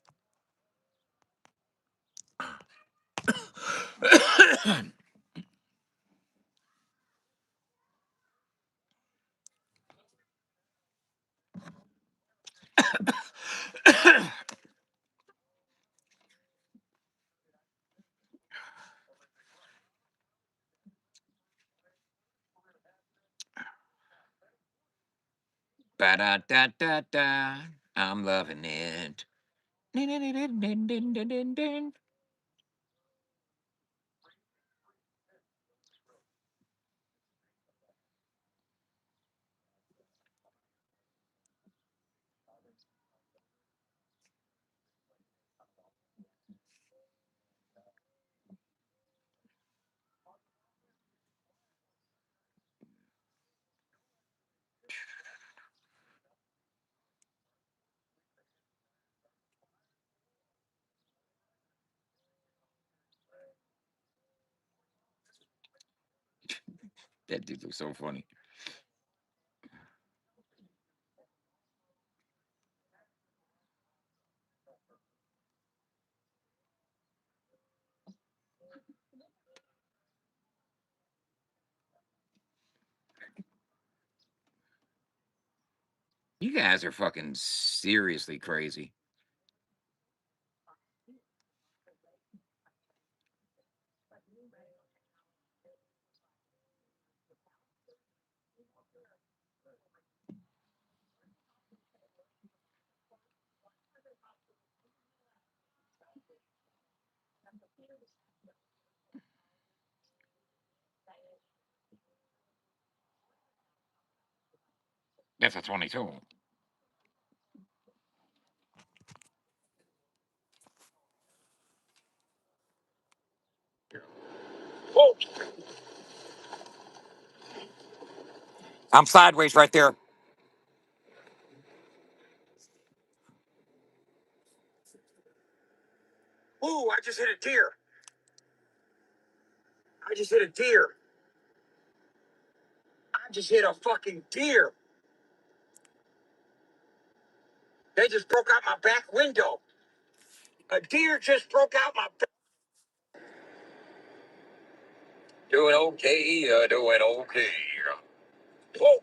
Ba da da da da. I'm loving it. That dude looks so funny. You guys are fucking seriously crazy. That's a 22. Whoa. I'm sideways right there. Ooh, I just hit a deer. I just hit a deer. I just hit a fucking deer. They just broke out my back window. A deer just broke out my back. Doing okay, doing okay. Whoa.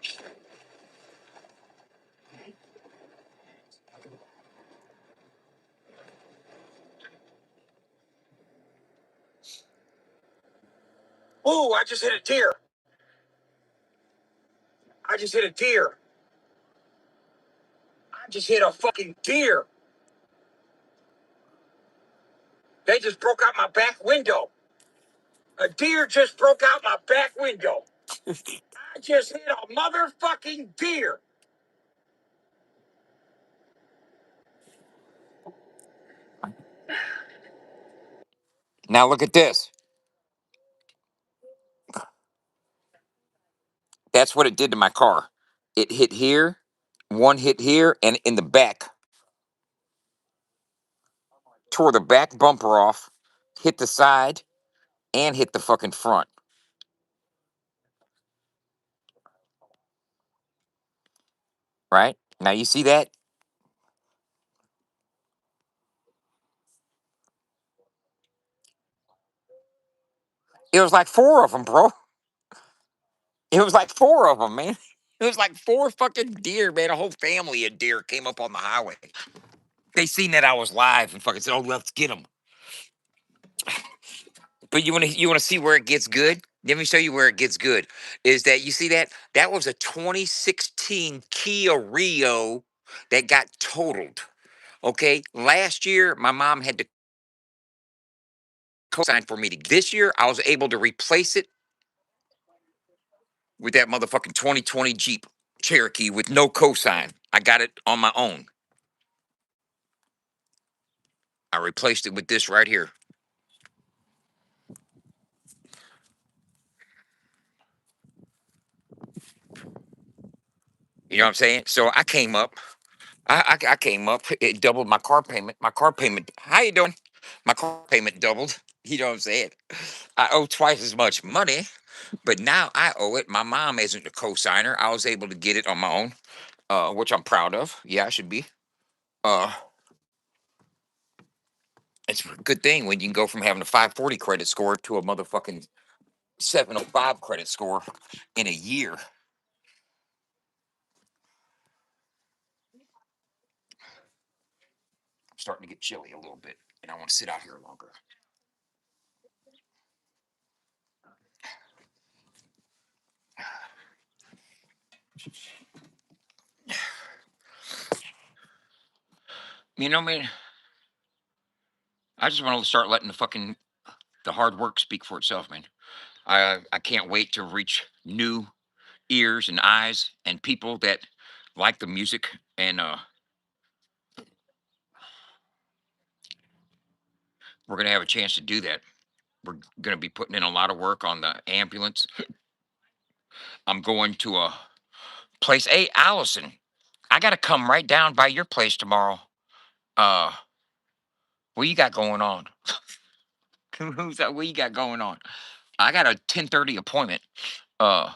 Ooh, I just hit a deer. I just hit a deer. I just hit a fucking deer. They just broke out my back window. A deer just broke out my back window. I just hit a motherfucking deer. Now look at this. That's what it did to my car. It hit here, one hit here, and in the back. Tore the back bumper off, hit the side, and hit the fucking front. Right? Now you see that? It was like four of them, bro. It was like four of them, man. It was like four fucking deer, man. A whole family of deer came up on the highway. They seen that I was live and fucking said, "Oh, let's get them." But you want to see where it gets good? Let me show you where it gets good. Is that you see that? That was a 2016 Kia Rio that got totaled. Okay, last year my mom had to co-sign for me to. This year I was able to replace it with that motherfucking 2020 Jeep Cherokee with no cosign. I got it on my own. I replaced it with this right here. You know what I'm saying? So I came up. I came up. It doubled my car payment. My car payment. How you doing? My car payment doubled. You know what I'm saying? I owe twice as much money, but now I owe it. My mom isn't a co-signer. I was able to get it on my own, which I'm proud of. Yeah, I should be. Uh, it's a good thing when you can go from having a 540 credit score to a motherfucking 705 credit score in a year. I'm starting to get chilly a little bit, and I want to sit out here longer. You know, man, I just want to start letting the hard work speak for itself, man. I can't wait to reach new ears and eyes and people that like the music, and we're gonna have a chance to do that. We're gonna be putting in a lot of work on the ambulance. I'm going to a place. Hey, Allison, I gotta come right down by your place tomorrow. Uh, what you got going on? Who's that? What you got going on? I got a 10:30 appointment. Uh,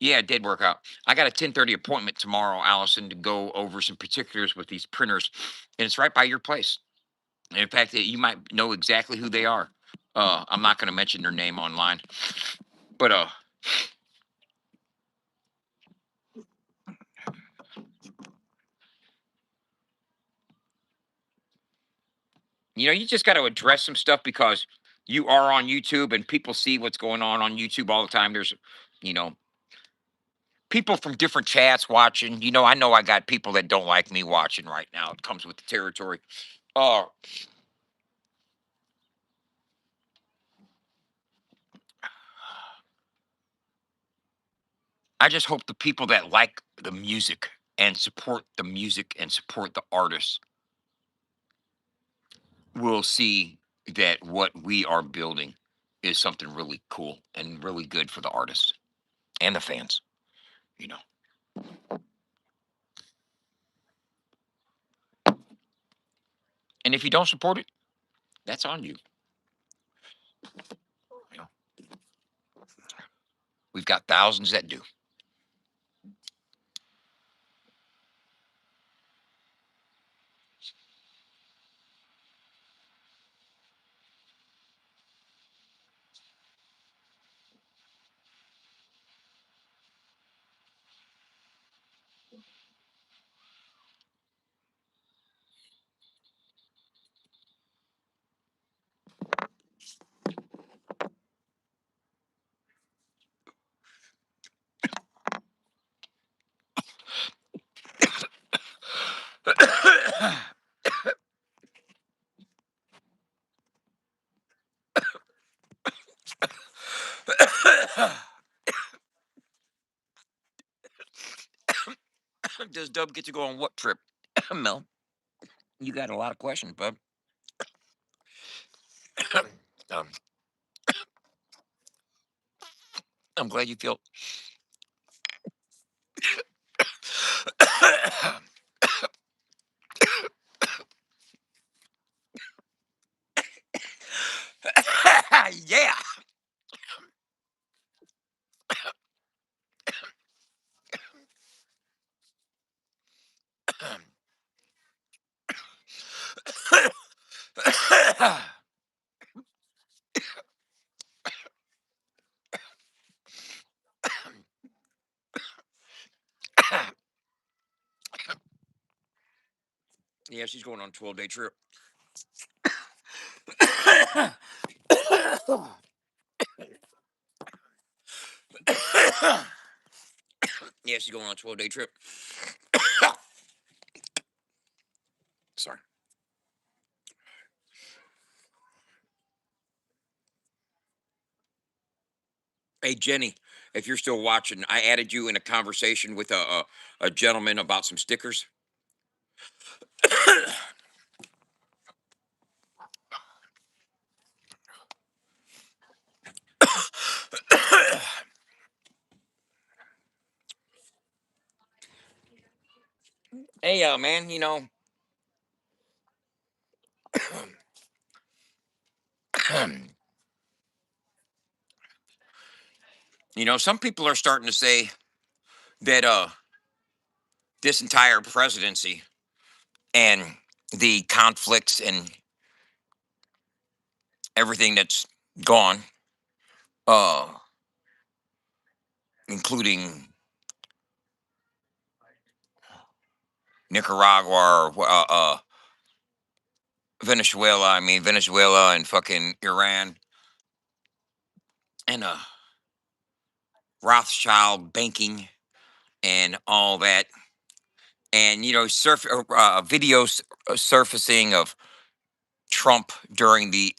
yeah, it did work out. I got a 10:30 appointment tomorrow, Allison, to go over some particulars with these printers, and it's right by your place. In fact, you might know exactly who they are. I'm not going to mention their name online, but you just got to address some stuff because you are on YouTube and people see what's going on YouTube all the time. There's, you know, people from different chats watching. I know I got people that don't like me watching right now. It comes with the territory. Uh, I just hope the people that like the music and support the music and support the artists will see that what we are building is something really cool and really good for the artists and the fans, you know. And if you don't support it, that's on you. You know, we've got thousands that do. Does Dub get to go on what trip? Mel, you got a lot of questions, bub. um, I'm glad you feel. Yeah. Yeah, she's going on a 12-day trip. Yeah, she's going on a 12-day trip. Sorry. Hey, Jenny, if you're still watching, I added you in a conversation with a gentleman about some stickers. Hey, man, some people are starting to say that this entire presidency and the conflicts and everything that's gone, uh, including Nicaragua or Venezuela. I mean, Venezuela and fucking Iran and Rothschild banking and all that. And, videos surfacing of Trump during the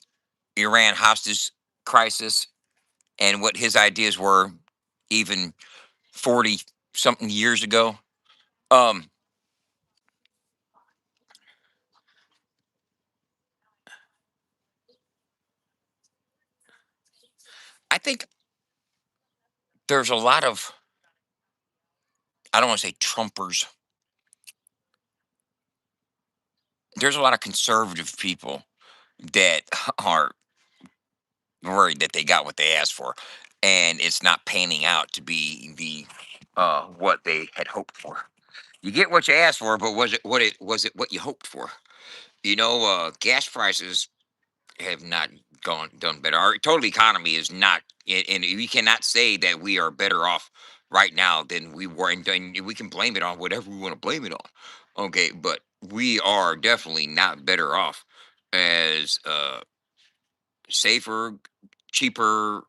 Iran hostage crisis and what his ideas were even 40 something years ago. Um, I think there's a lot of, I don't want to say Trumpers, there's a lot of conservative people that are worried that they got what they asked for and it's not panning out to be the what they had hoped for. You get what you asked for, but was it what you hoped for? Gas prices have not gone done better. Our total economy is not, and we cannot say that we are better off right now than we were, and we can blame it on whatever we want to blame it on. Okay, but we are definitely not better off as safer, cheaper,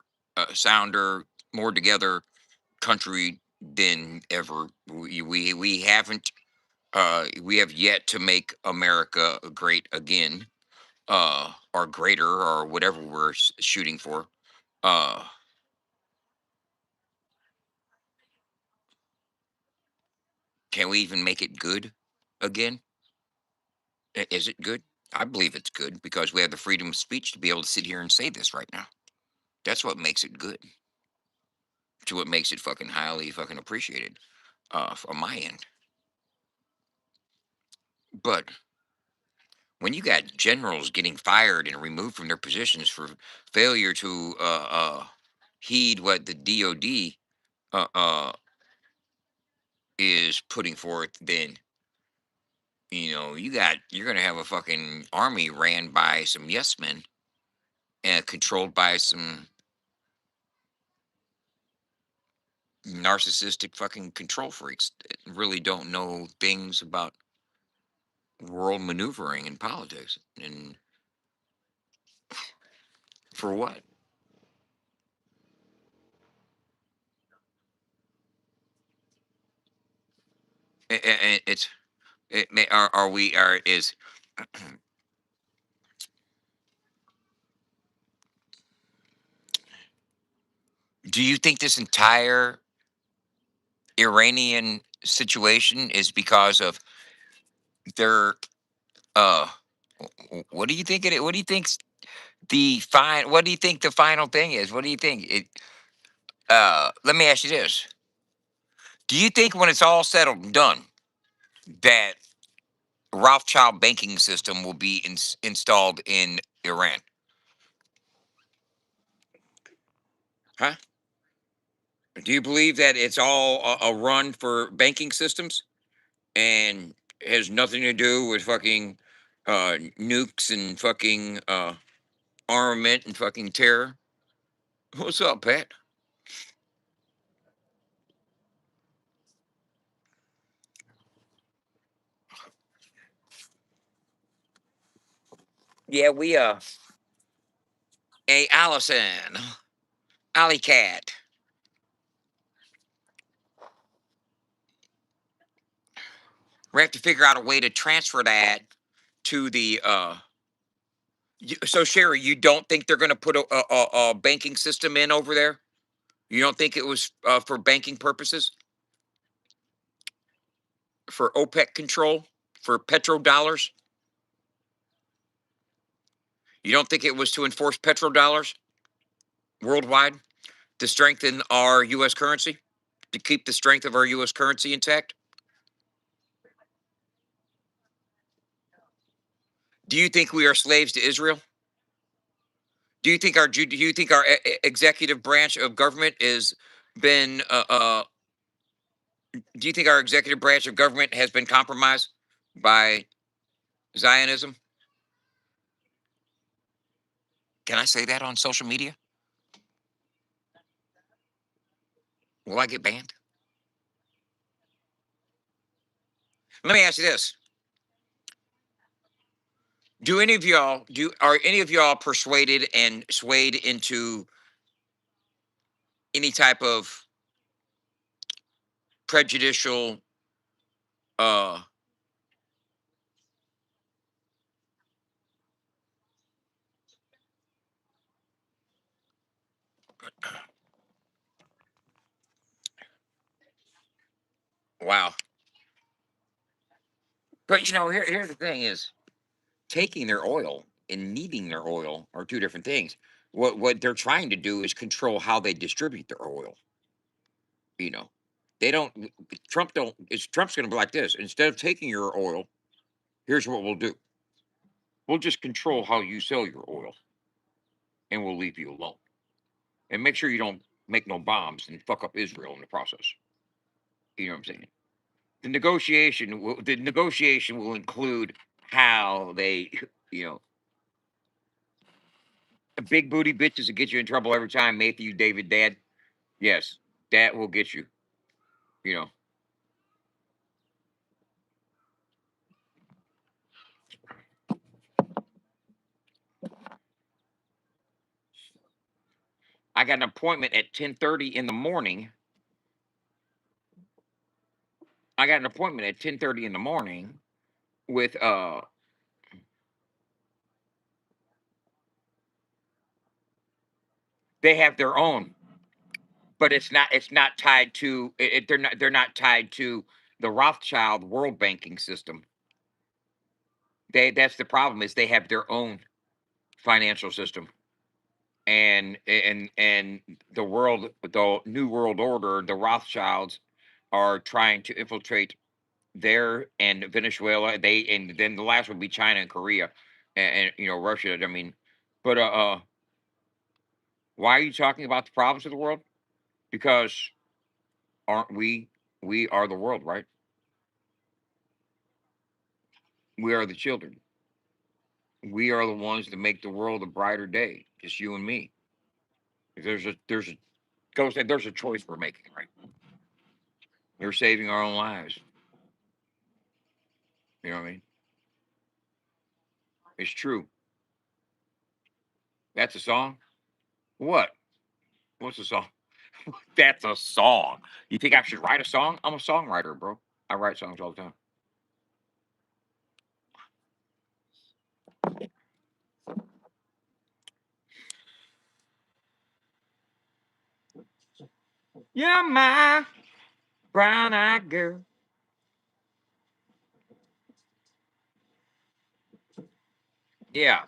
sounder, more together country than ever. We haven't. We have yet to make America great again, or greater, or whatever we're shooting for. Uh, Can we even make it good again? Is it good? I believe it's good because we have the freedom of speech to be able to sit here and say this right now. That's what makes it good. To what makes it fucking highly fucking appreciated on my end. But when you got generals getting fired and removed from their positions for failure to heed what the DOD is putting forth, then you're gonna have a fucking army ran by some yes men and controlled by some narcissistic fucking control freaks that really don't know things about world maneuvering and politics. And for what? It's it may are we are is do you think this entire Iranian situation is because of their uh what do you think what do you think's the fine what do you think the final thing is? What do you think? Let me ask you this. Do you think when it's all settled and done that Rothschild banking system will be installed in Iran? Huh? Do you believe that it's all a run for banking systems and has nothing to do with fucking nukes and fucking armament and fucking terror? What's up, Pat? Yeah, we hey Allison, Alley Cat. We have to figure out a way to transfer that to the so Sherry, you don't think they're going to put a banking system in over there? You don't think it was for banking purposes, for OPEC control, for petrodollars? You don't think it was to enforce petrodollars worldwide to strengthen our U.S. currency, to keep the strength of our U.S. currency intact? Do you think we are slaves to Israel? Do you think our executive branch of government is been do you think our executive branch of government has been compromised by Zionism? Can I say that on social media? Will I get banned? Let me ask you this: Do any of y'all do are any of y'all persuaded and swayed into any type of prejudicial uh wow. But here's the thing is taking their oil and needing their oil are two different things. What they're trying to do is control how they distribute their oil. You know, they don't. Trump don't. Trump's going to be like this. Instead of taking your oil, here's what we'll do. We'll just control how you sell your oil, and we'll leave you alone. And make sure you don't make no bombs and fuck up Israel in the process. You know what I'm saying? The negotiation will include how they, you know, big booty bitches that get you in trouble every time. Matthew David Dad. Yes, that will get you. You know, I got an appointment at 10:30 in the morning. I got an appointment at 10:30 in the morning with they have their own, but it's not tied to they're not tied to the Rothschild world banking system. That's the problem is they have their own financial system. And the new world order, the Rothschilds are trying to infiltrate there and Venezuela. And then the last would be China and Korea and Russia. I mean, but why are you talking about the problems of the world? Because aren't we are the world, right? We are the children. We are the ones that make the world a brighter day. Just you and me. There's a choice we're making, right? We're saving our own lives. You know what I mean? It's true. That's a song. What? What's a song? That's a song. You think I should write a song? I'm a songwriter, bro. I write songs all the time. Yeah, my brown eyed girl. Yeah,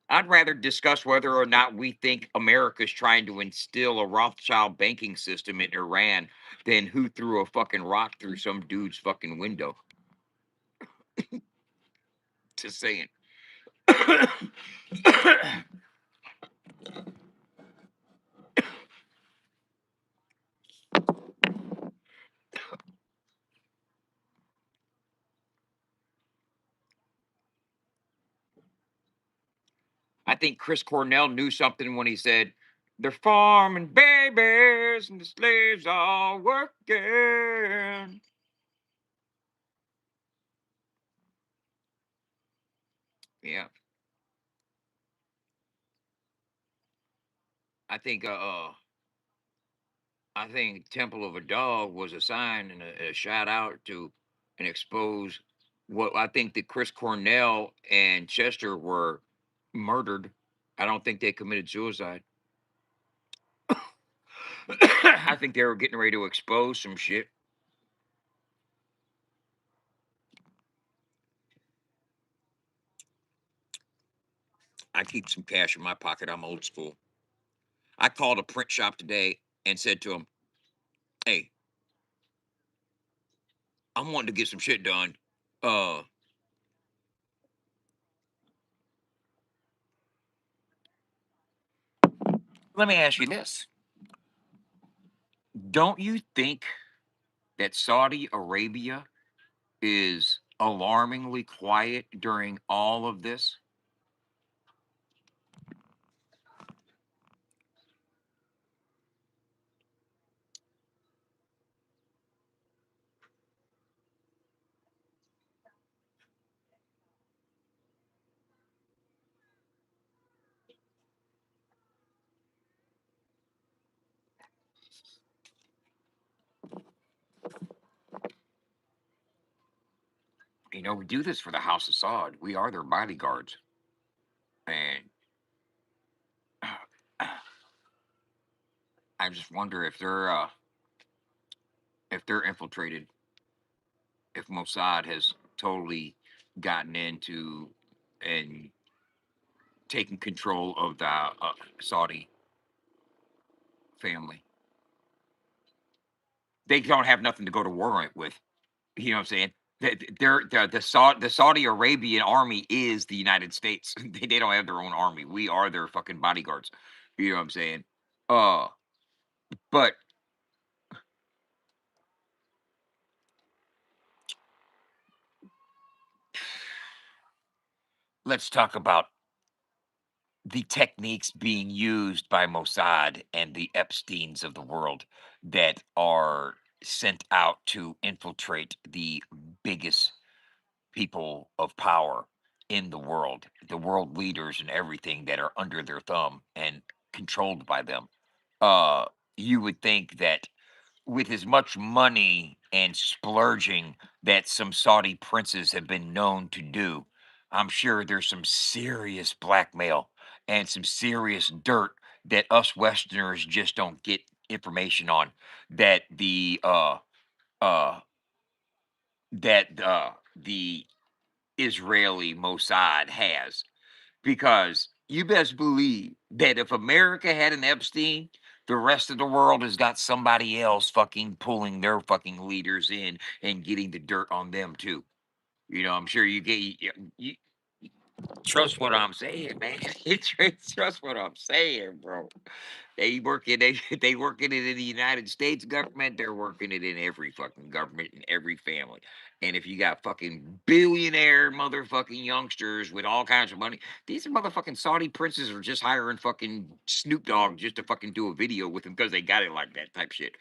I'd rather discuss whether or not we think America's trying to instill a Rothschild banking system in Iran than who threw a fucking rock through some dude's fucking window. Just saying. I think Chris Cornell knew something when he said, "They're farming babies and the slaves are working." Yeah, I think. I think Temple of a Dog was a sign and a shout out to and expose what I think that Chris Cornell and Chester were murdered. I don't think they committed suicide. I think they were getting ready to expose some shit. I keep some cash in my pocket. I'm old school. I called a print shop today and said to them, "Hey, I'm wanting to get some shit done. Uh, let me ask you this: don't you think that Saudi Arabia is alarmingly quiet during all of this?" We do this for the House of Saud. We are their bodyguards, and I just wonder if they're infiltrated, if Mossad has totally gotten into and taken control of the Saudi family. They don't have nothing to go to war with. You know what I'm saying? The Saudi Arabian army is the United States. They don't have their own army. We are their fucking bodyguards. You know what I'm saying? Uh, but let's talk about the techniques being used by Mossad and the Epsteins of the world that are sent out to infiltrate the biggest people of power in the world leaders and everything that are under their thumb and controlled by them. Uh, you would think that with as much money and splurging that some Saudi princes have been known to do, I'm sure there's some serious blackmail and some serious dirt that us Westerners just don't get information on, that uh the Israeli Mossad has. Because you best believe that if America had an Epstein, the rest of the world has got somebody else fucking pulling their fucking leaders in and getting the dirt on them too. I'm sure you trust what I'm saying, man. Trust what I'm saying, bro. They working it in the United States government. They're working it in every fucking government in every family. And if you got fucking billionaire motherfucking youngsters with all kinds of money, these motherfucking Saudi princes are just hiring fucking Snoop Dogg just to fucking do a video with them because they got it like that type shit.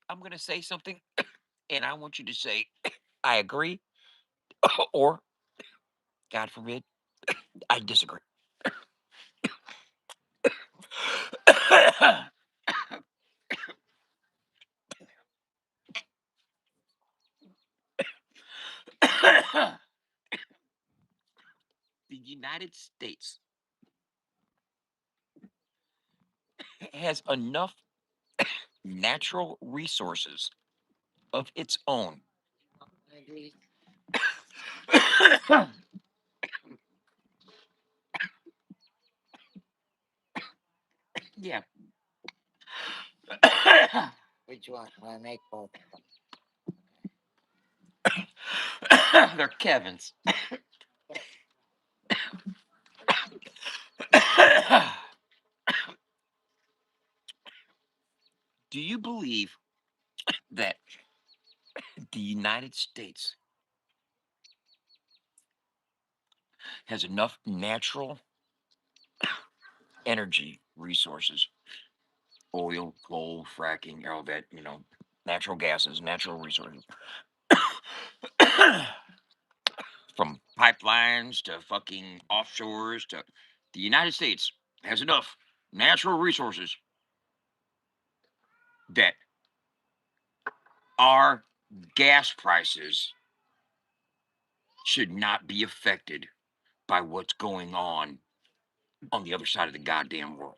I'm gonna say something, and I want you to say, I agree, or God forbid, I disagree. The United States has enough natural resources of its own. Yeah. Which one? I make both. They're Kevin's. Do you believe that the United States has enough natural energy resources, oil, coal, fracking, all that, natural gases, natural resources, from pipelines to fucking offshores to the United States has enough natural resources that our gas prices should not be affected by what's going on the other side of the goddamn world.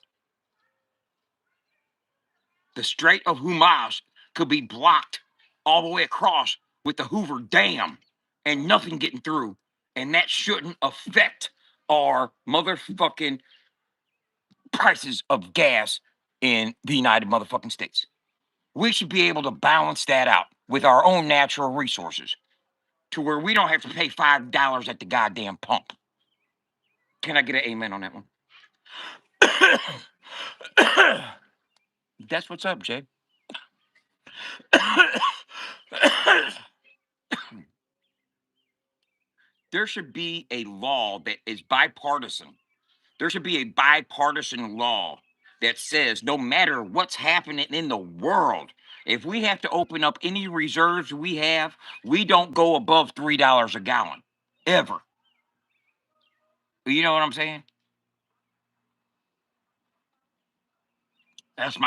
The Strait of Hormuz could be blocked all the way across with the Hoover Dam and nothing getting through. And that shouldn't affect our motherfucking prices of gas in the United motherfucking States. We should be able to balance that out with our own natural resources to where we don't have to pay $5 at the goddamn pump. Can I get an amen on that one? That's what's up, Jay. There should be a law that is bipartisan. There should be a bipartisan law that says no matter what's happening in the world, if we have to open up any reserves we have, we don't go above $3 a gallon ever. You know what I'm saying? That's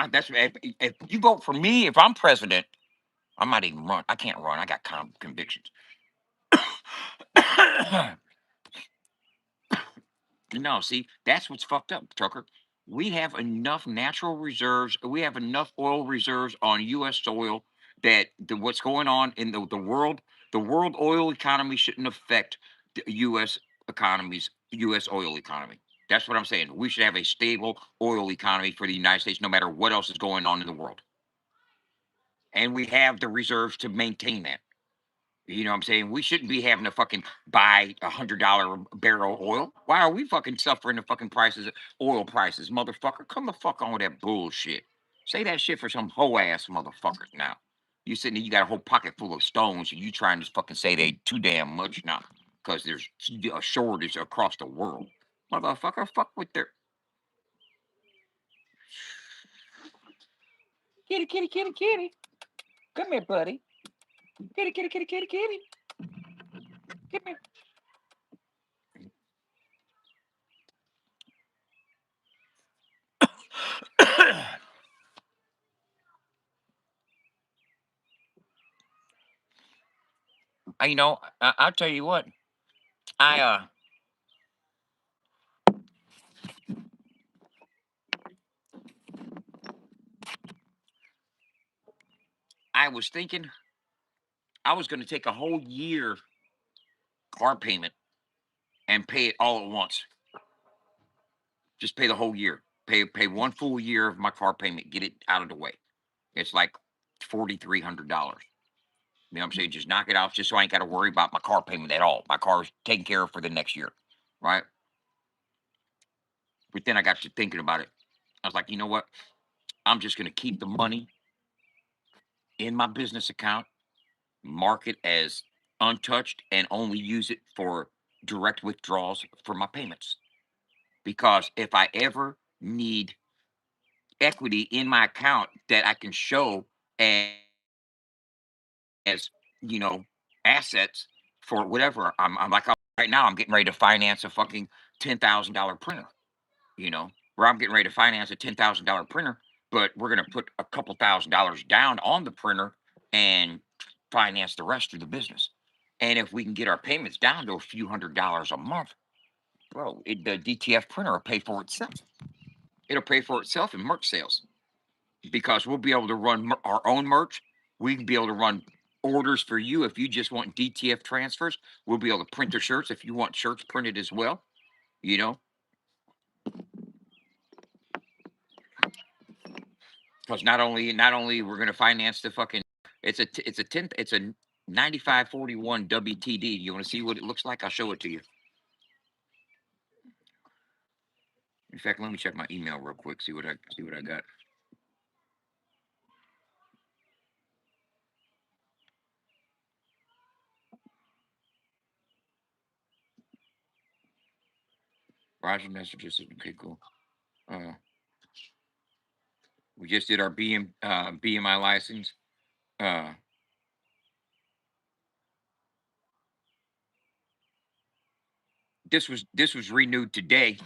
if you vote for me, if I'm president, I might even run. I can't run. I got convictions. No, see, that's what's fucked up, trucker. We have enough natural reserves. We have enough oil reserves on U.S. soil that what's going on in the world oil economy shouldn't affect the U.S. U.S. oil economy. That's what I'm saying. We should have a stable oil economy for the United States, no matter what else is going on in the world. and we have the reserves to maintain that. You know what I'm saying? We shouldn't be having to fucking buy $100 barrel oil. Why are we fucking suffering the fucking prices, oil prices, motherfucker? Come the fuck on with that bullshit. Say that shit for some hoe ass motherfuckers now. You sitting there, you got a whole pocket full of stones, and you trying to fucking say they too damn much now because there's a shortage across the world. Motherfucker, fuck with their kitty, kitty, kitty, kitty. Come here, buddy. Kitty, kitty, kitty, kitty, kitty. Come here. I'll tell you what. I I was thinking I was going to take a whole year car payment and pay it all at once. Just pay the whole year. Pay one full year of my car payment. Get it out of the way. It's like $4,300. You know what I'm saying? Just knock it off, just so I ain't got to worry about my car payment at all. My car's taken care of for the next year, right? But then I got to thinking about it. I was like, you know what? I'm just going to keep the money in my business account, mark it as untouched, and only use it for direct withdrawals for my payments. Because if I ever need equity in my account that I can show as you know assets for whatever, I'm like right now I'm getting ready to finance a fucking $10,000 printer. Where I'm getting ready to finance a $10,000 printer, but we're gonna put a couple $1,000s down on the printer and finance the rest of the business. And if we can get our payments down to a few $100s a month, bro, the DTF printer will pay for itself. It'll pay for itself in merch sales because we'll be able to run our own merch. We can be able to run orders for you if you just want DTF transfers. We'll be able to print the shirts if you want shirts printed as well. You know, because not only we're going to finance the fucking it's a 9541 WTD. You want to see what it looks like? I'll show it to you. In fact, let me check my email real quick. See what I got. Roger messages. Okay, cool. Uh, we just did our BMI license. Uh, this was renewed today.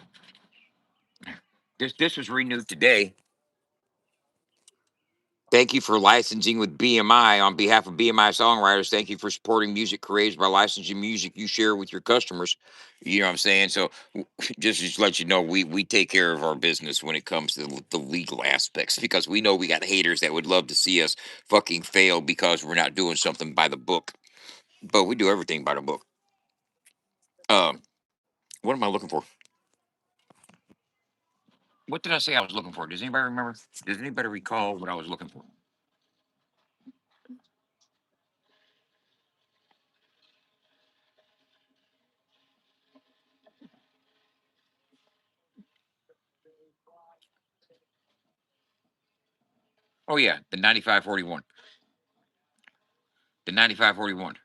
This was renewed today. Thank you for licensing with BMI. On behalf of BMI songwriters, thank you for supporting music created by licensing music you share with your customers. You know what I'm saying? So just to let you know, we take care of our business when it comes to the legal aspects because we know we got haters that would love to see us fucking fail because we're not doing something by the book. But we do everything by the book. Um, what am I looking for? What did I say I was looking for? Does anybody remember? Does anybody recall what I was looking for? Oh yeah, the 9541. The 9541.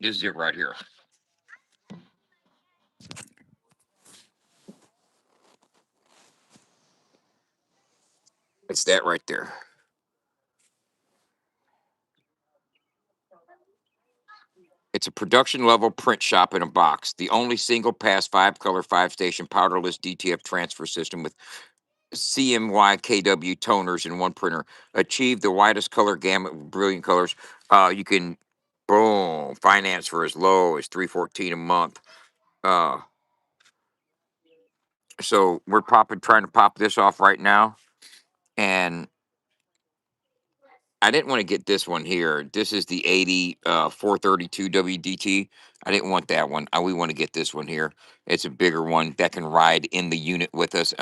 This is it right here. It's that right there. It's a production level print shop in a box. The only single pass 5 color 5 station powderless DTF transfer system with CMYKW toners in one printer. Achieve the widest color gamut with brilliant colors. You can boom finance for as low as $314 a month. Uh, so we're trying to pop this off right now, and I didn't want to get this one here. This is the 80 432 WDT. I didn't want that one. We want to get this one here. It's a bigger one that can ride in the unit with us.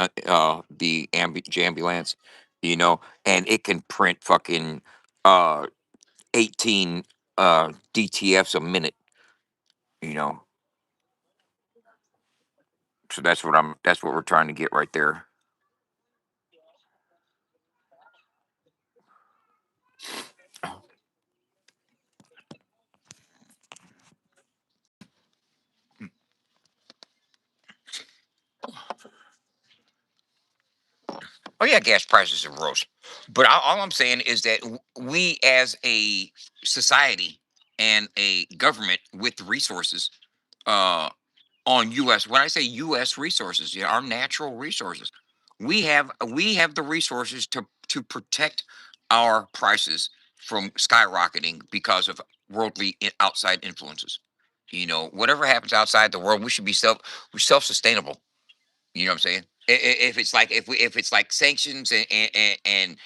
The ambulance, and it can print fucking uh 18 DTFs a minute. You know, so that's what we're trying to get right there. Oh yeah, gas prices have rose, but all I'm saying is that we, as a society and a government with resources, uh, on U.S. When I say U.S. resources, our natural resources, we have the resources to protect our prices from skyrocketing because of worldly outside influences. Whatever happens outside the world, we should be we're self sustainable. You know what I'm saying? If it's like if it's like sanctions and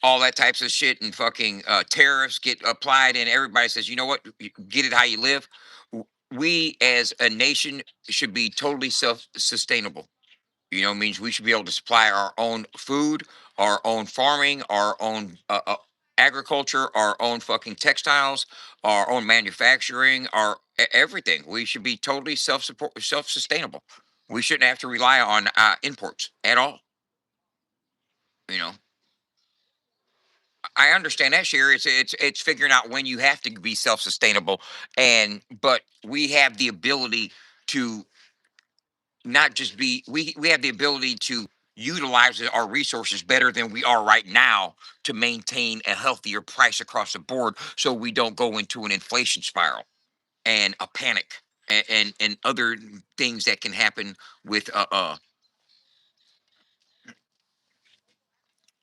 all that types of shit and fucking tariffs get applied and everybody says, you know what, get it how you live. We as a nation should be totally self-sustainable. Means we should be able to supply our own food, our own farming, our own agriculture, our own fucking textiles, our own manufacturing, our everything. We should be totally self-sustainable. We shouldn't have to rely on imports at all. You know, I understand that, Sherry. It's figuring out when you have to be self-sustainable, and but we have the ability to not just be we have the ability to utilize our resources better than we are right now to maintain a healthier price across the board, so we don't go into an inflation spiral and a panic and other things that can happen.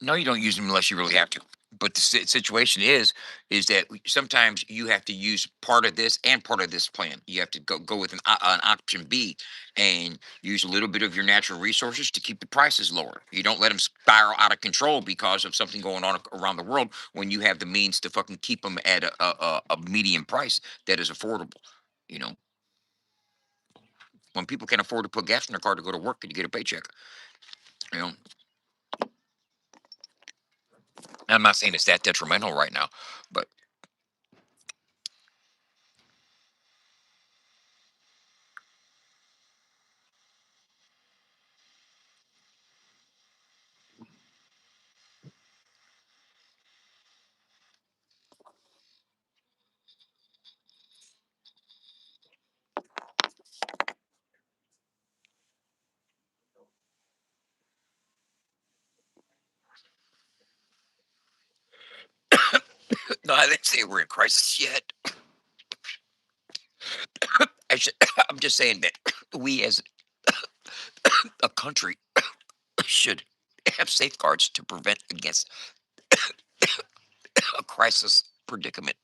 No, you don't use them unless you really have to. But the situation is that sometimes you have to use part of this and part of this plan. You have to go with an option B and use a little bit of your natural resources to keep the prices lower. You don't let them spiral out of control because of something going on around the world when you have the means to fucking keep them at a medium price that is affordable. You know, when people can afford to put gas in their car to go to work and to get a paycheck. You know, I'm not saying it's that detrimental right now, but no, I didn't say we're in crisis yet. I'm just saying that we as a country should have safeguards to prevent against a crisis predicament.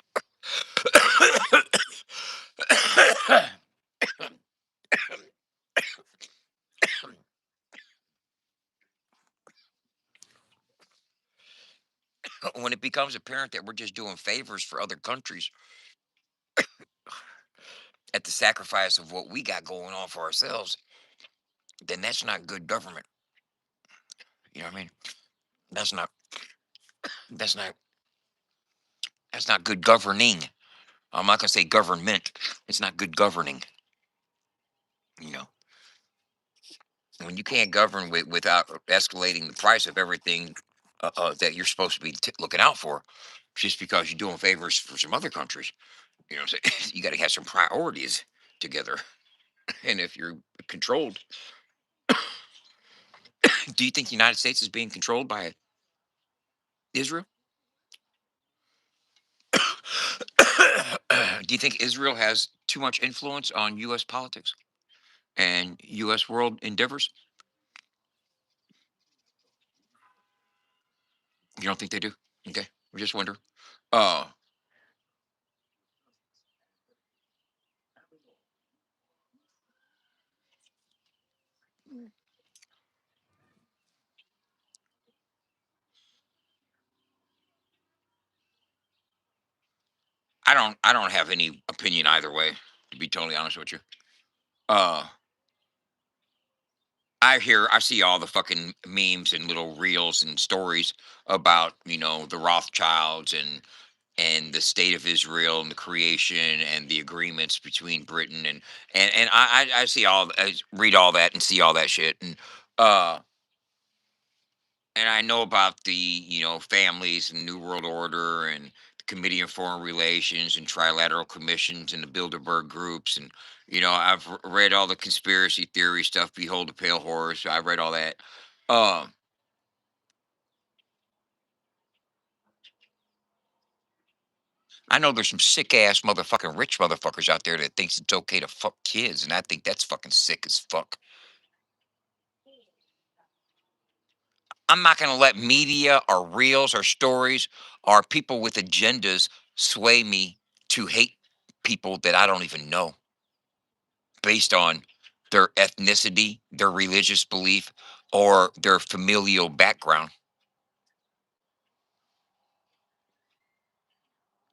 When it becomes apparent that we're just doing favors for other countries at the sacrifice of what we got going on for ourselves, then that's not good government. You know what I mean? That's not that's not that's not good governing. I'm not gonna say government. It's not good governing. You know, when you can't govern without escalating the price of everything that you're supposed to be looking out for, just because you're doing favors for some other countries. What I'm saying? You got to have some priorities together. And if you're controlled, do you think the United States is being controlled by Israel? Do you think Israel has too much influence on U.S. politics and U.S. world endeavors? You don't think they do? Okay, I just wonder. Uh, I don't have any opinion either way, to be totally honest with you. Uh I see all the fucking memes and little reels and stories about, the Rothschilds and the state of Israel and the creation and the agreements between Britain and I see I read all that and see all that shit uh and I know about the families and New World Order and the Committee on Foreign Relations and trilateral commissions and the Bilderberg groups and I've read all the conspiracy theory stuff. Behold the Pale Horse. I read all that. Um, I know there's some sick ass motherfucking rich motherfuckers out there that thinks it's okay to fuck kids, and I think that's fucking sick as fuck. I'm not gonna let media or reels or stories or people with agendas sway me to hate people that I don't even know based on their ethnicity, their religious belief, or their familial background.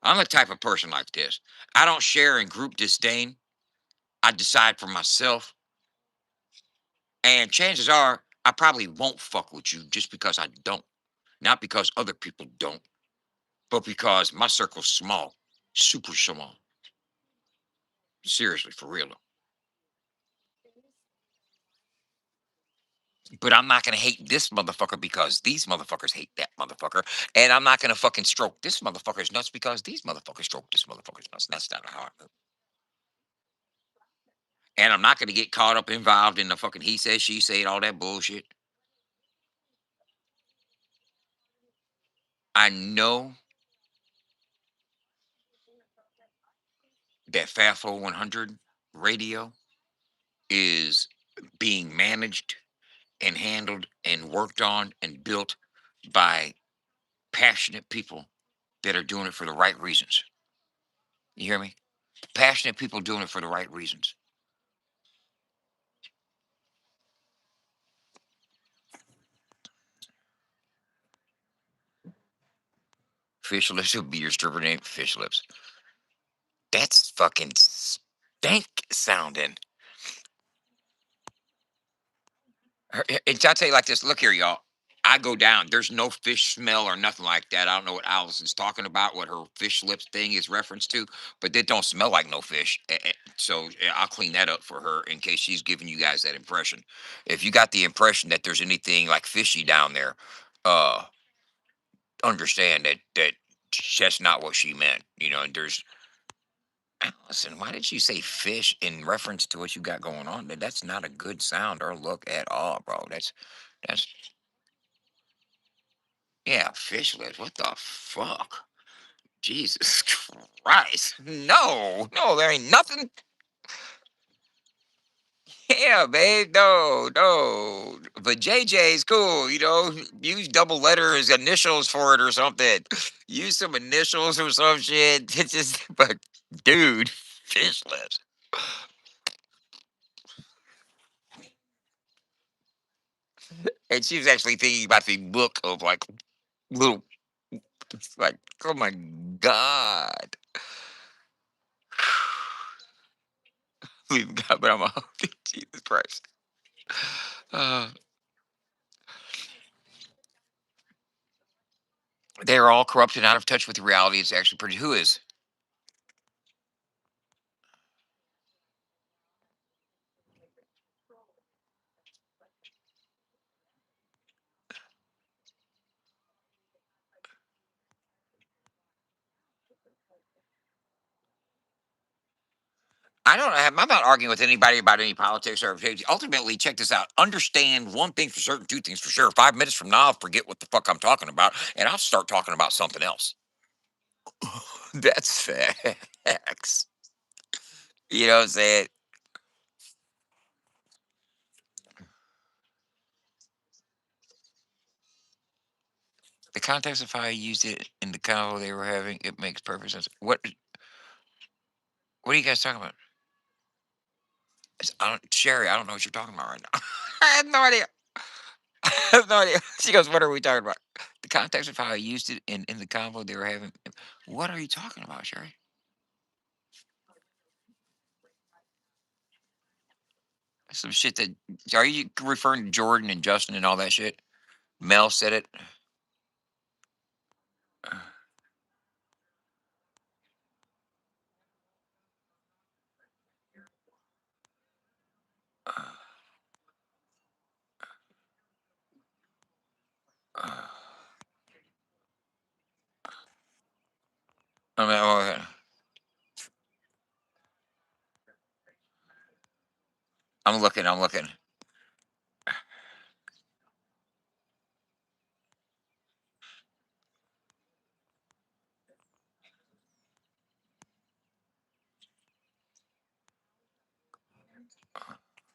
I'm the type of person like this. I don't share in group disdain. I decide for myself. And chances are, I probably won't fuck with you just because I don't. Not because other people don't, but because my circle's small, super small. Seriously, for real. But I'm not gonna hate this motherfucker because these motherfuckers hate that motherfucker. And I'm not gonna fucking stroke this motherfucker's nuts because these motherfuckers stroke this motherfucker's nuts. That's not how I move. And I'm not gonna get caught up involved in the fucking he said, she said, all that bullshit. I know that FAFO 100 radio is being managed and handled and worked on and built by passionate people that are doing it for the right reasons. You hear me? Passionate people doing it for the right reasons. Fish lips would be your stripper name. Fish lips. That's fucking stank sounding. I'll tell you like this. Look here, y'all. I go down. There's no fish smell or nothing like that. I don't know what Allison's talking about, what her fish lips thing is reference to, but it don't smell like no fish. So yeah, I'll clean that up for her in case she's giving you guys that impression. If you got the impression that there's anything like fishy down there, uh, understand that that's not what she meant. And there's Allison, why did you say fish in reference to what you got going on? That's not a good sound or look at all, bro. That's yeah, fish lips. What the fuck? Jesus Christ. No, no, there ain't nothing. Yeah, babe. No, no. But JJ's cool, Use double letters, initials for it or something. Use some initials or some shit. It's just, but dude, fish lips. And she was actually thinking about the look of like little, like, oh my God. We've got, but I'm a, Jesus Christ. Uh, they're all corrupt and out of touch with reality. It's actually pretty. Who is? I'm not arguing with anybody about any politics or ultimately. Check this out. Understand one thing for certain, two things for sure. 5 minutes from now, I'll forget what the fuck I'm talking about, and I'll start talking about something else. That's facts. You know what I'm saying? The context of how I used it in the convo they were having, it makes perfect sense. What are you guys talking about? Sherry, I don't know what you're talking about right now. I have no idea. I have no idea. She goes, "What are we talking about?" The context of how I used it in the convo they were having. What are you talking about, Sherry? Some shit that are you referring to Jordan and Justin and all that shit? Mel said it. I mean, I'm looking. I'm looking.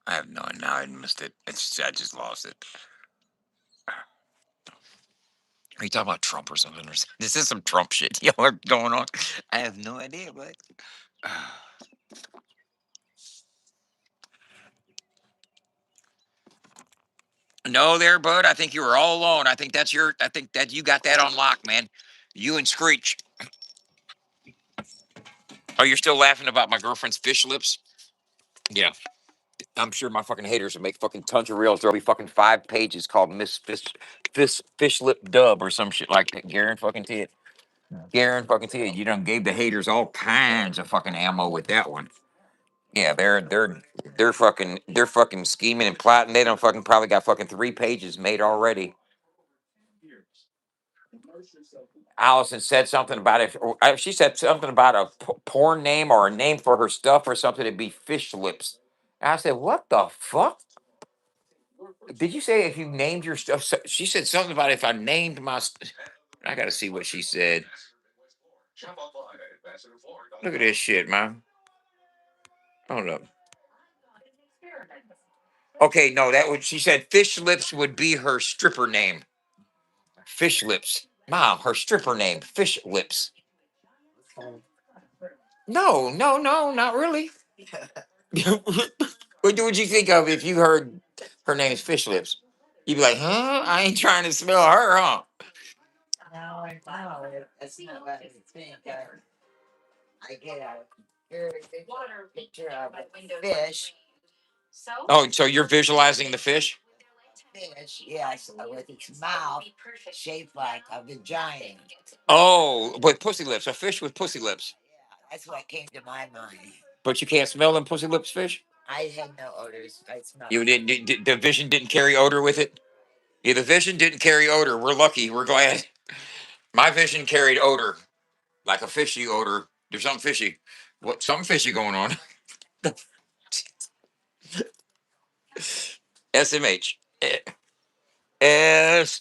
I have no. Now I missed it. It's. I just lost it. Are you talking about Trump or something? This is some Trump shit y'all are going on. I have no idea, but no, there, bud. I think you were all alone. I think that's your. I think that you got that on lock, man. You and Screech. Oh, you're still laughing about my girlfriend's fish lips? Yeah. I'm sure my fucking haters will make fucking tons of reels. There'll be fucking 5 pages called Miss Fish Lip Dub or some shit like that. Garen fucking T it. Garen fucking T it. You done gave the haters all kinds of fucking ammo with that one. Yeah, they're fucking scheming and plotting. They don't fucking probably got fucking 3 pages made already. Allison said something about it. She said something about a porn name or a name for her stuff or something. It'd be Fish Lips. And I said, "What the fuck? Did you say if you named your stuff?" She said something about if I named my. I got to see what she said. Look at this shit, man. Hold up. Okay, no, that would. She said Fish Lips would be her stripper name. Fish Lips. Mom, her stripper name, Fish Lips. No, no, no, not really. What would you think of if you heard her name's Fish Lips? You'd be like, huh? I ain't trying to smell her, huh? Oh, so you're visualizing the fish? Oh, with pussy lips, a fish with pussy lips. But you can't smell them pussy lips fish? You didn't, the vision didn't carry odor with it? Yeah, the vision didn't carry odor. We're lucky. We're glad. My vision carried odor, like a fishy odor. There's something fishy. What? Something fishy going on. SMH. SMH.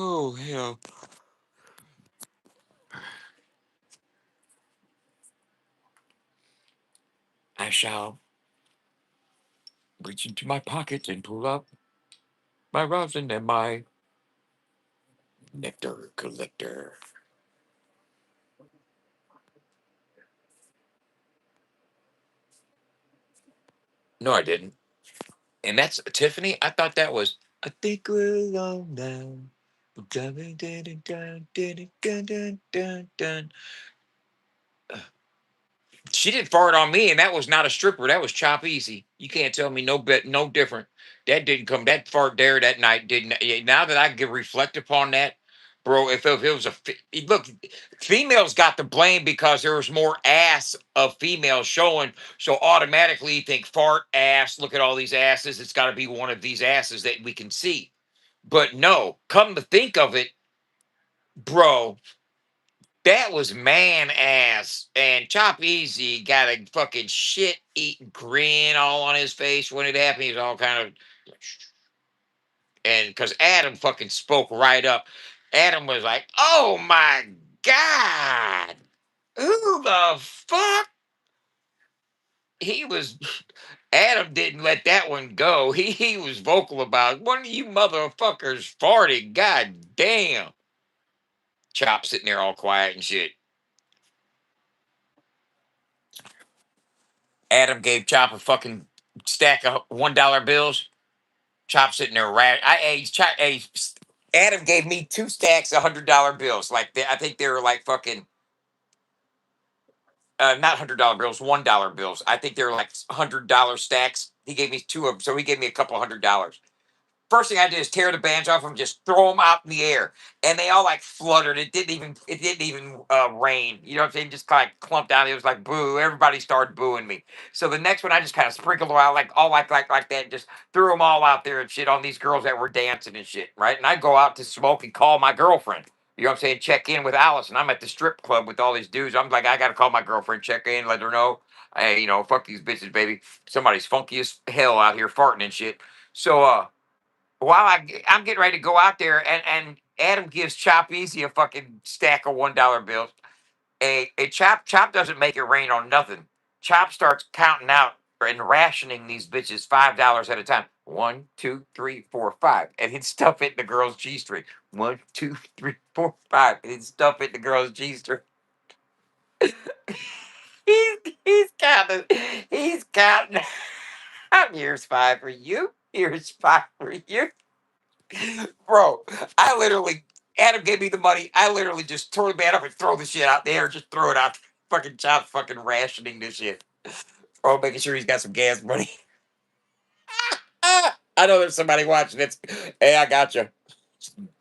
Oh, hell. I shall reach into my pocket and pull up my rosin and my nectar collector. No, I didn't. And that's Tiffany. I thought that was. I think we're alone now. Dun, dun, dun, dun, dun, dun, dun, dun, dun. She didn't fart on me, and that was not a stripper. That was Chop Easy. You can't tell me no bit, no different. That didn't come. That fart there that night didn't. Now that I can reflect upon that, bro, if it was look, females got the blame because there was more ass of females showing. So automatically you think fart ass. Look at all these asses. It's got to be one of these asses that we can see. But no, come to think of it, bro, that was man ass. And Chop Easy got a fucking shit eating grin all on his face when it happened. He was all kind of, and because Adam fucking spoke right up. Adam was like, oh my God, who the fuck? He was, Adam didn't let that one go. He was vocal about one of you motherfuckers farted. God damn. Chop sitting there all quiet and shit. Adam gave Chop a fucking stack of $1 bills. Chop sitting there. Adam gave me two stacks of $100 bills. Like I think they were like fucking not $100 bills, $1 bills. I think they were like $100 stacks. He gave me two of them, so he gave me a couple $100. First thing I did is tear the bands off them, just throw them out in the air, and they all like fluttered. It didn't even rain. You know what I'm saying? Just kind of clumped down. It was like boo. Everybody started booing me. So the next one, I just kind of sprinkled them out like all like that. And just threw them all out there and shit on these girls that were dancing and shit. Right? And I go out to smoke and call my girlfriend. You know what I'm saying? Check in with Alice, and I'm at the strip club with all these dudes. I'm like, I gotta call my girlfriend, check in, let her know. Hey, fuck these bitches, baby. Somebody's funky as hell out here farting and shit. So while I'm getting ready to go out there, and Adam gives Chop Easy a fucking stack of $1 bills. A Chop doesn't make it rain on nothing. Chop starts counting out and rationing these bitches $5 at a time. One, two, three, four, five, and he'd stuff it in the girl's G string. One, two, three, four, five, and he'd stuff it in the girl's G string. He's counting. He's counting. Here's five for you. Here's five for you. Bro, I literally, Adam gave me the money. I literally just tore the band up and throw the shit out there. Just throw it out. Fucking Chop fucking rationing this shit. Bro, making sure he's got some gas money. I know there's somebody watching this. Hey, I got you.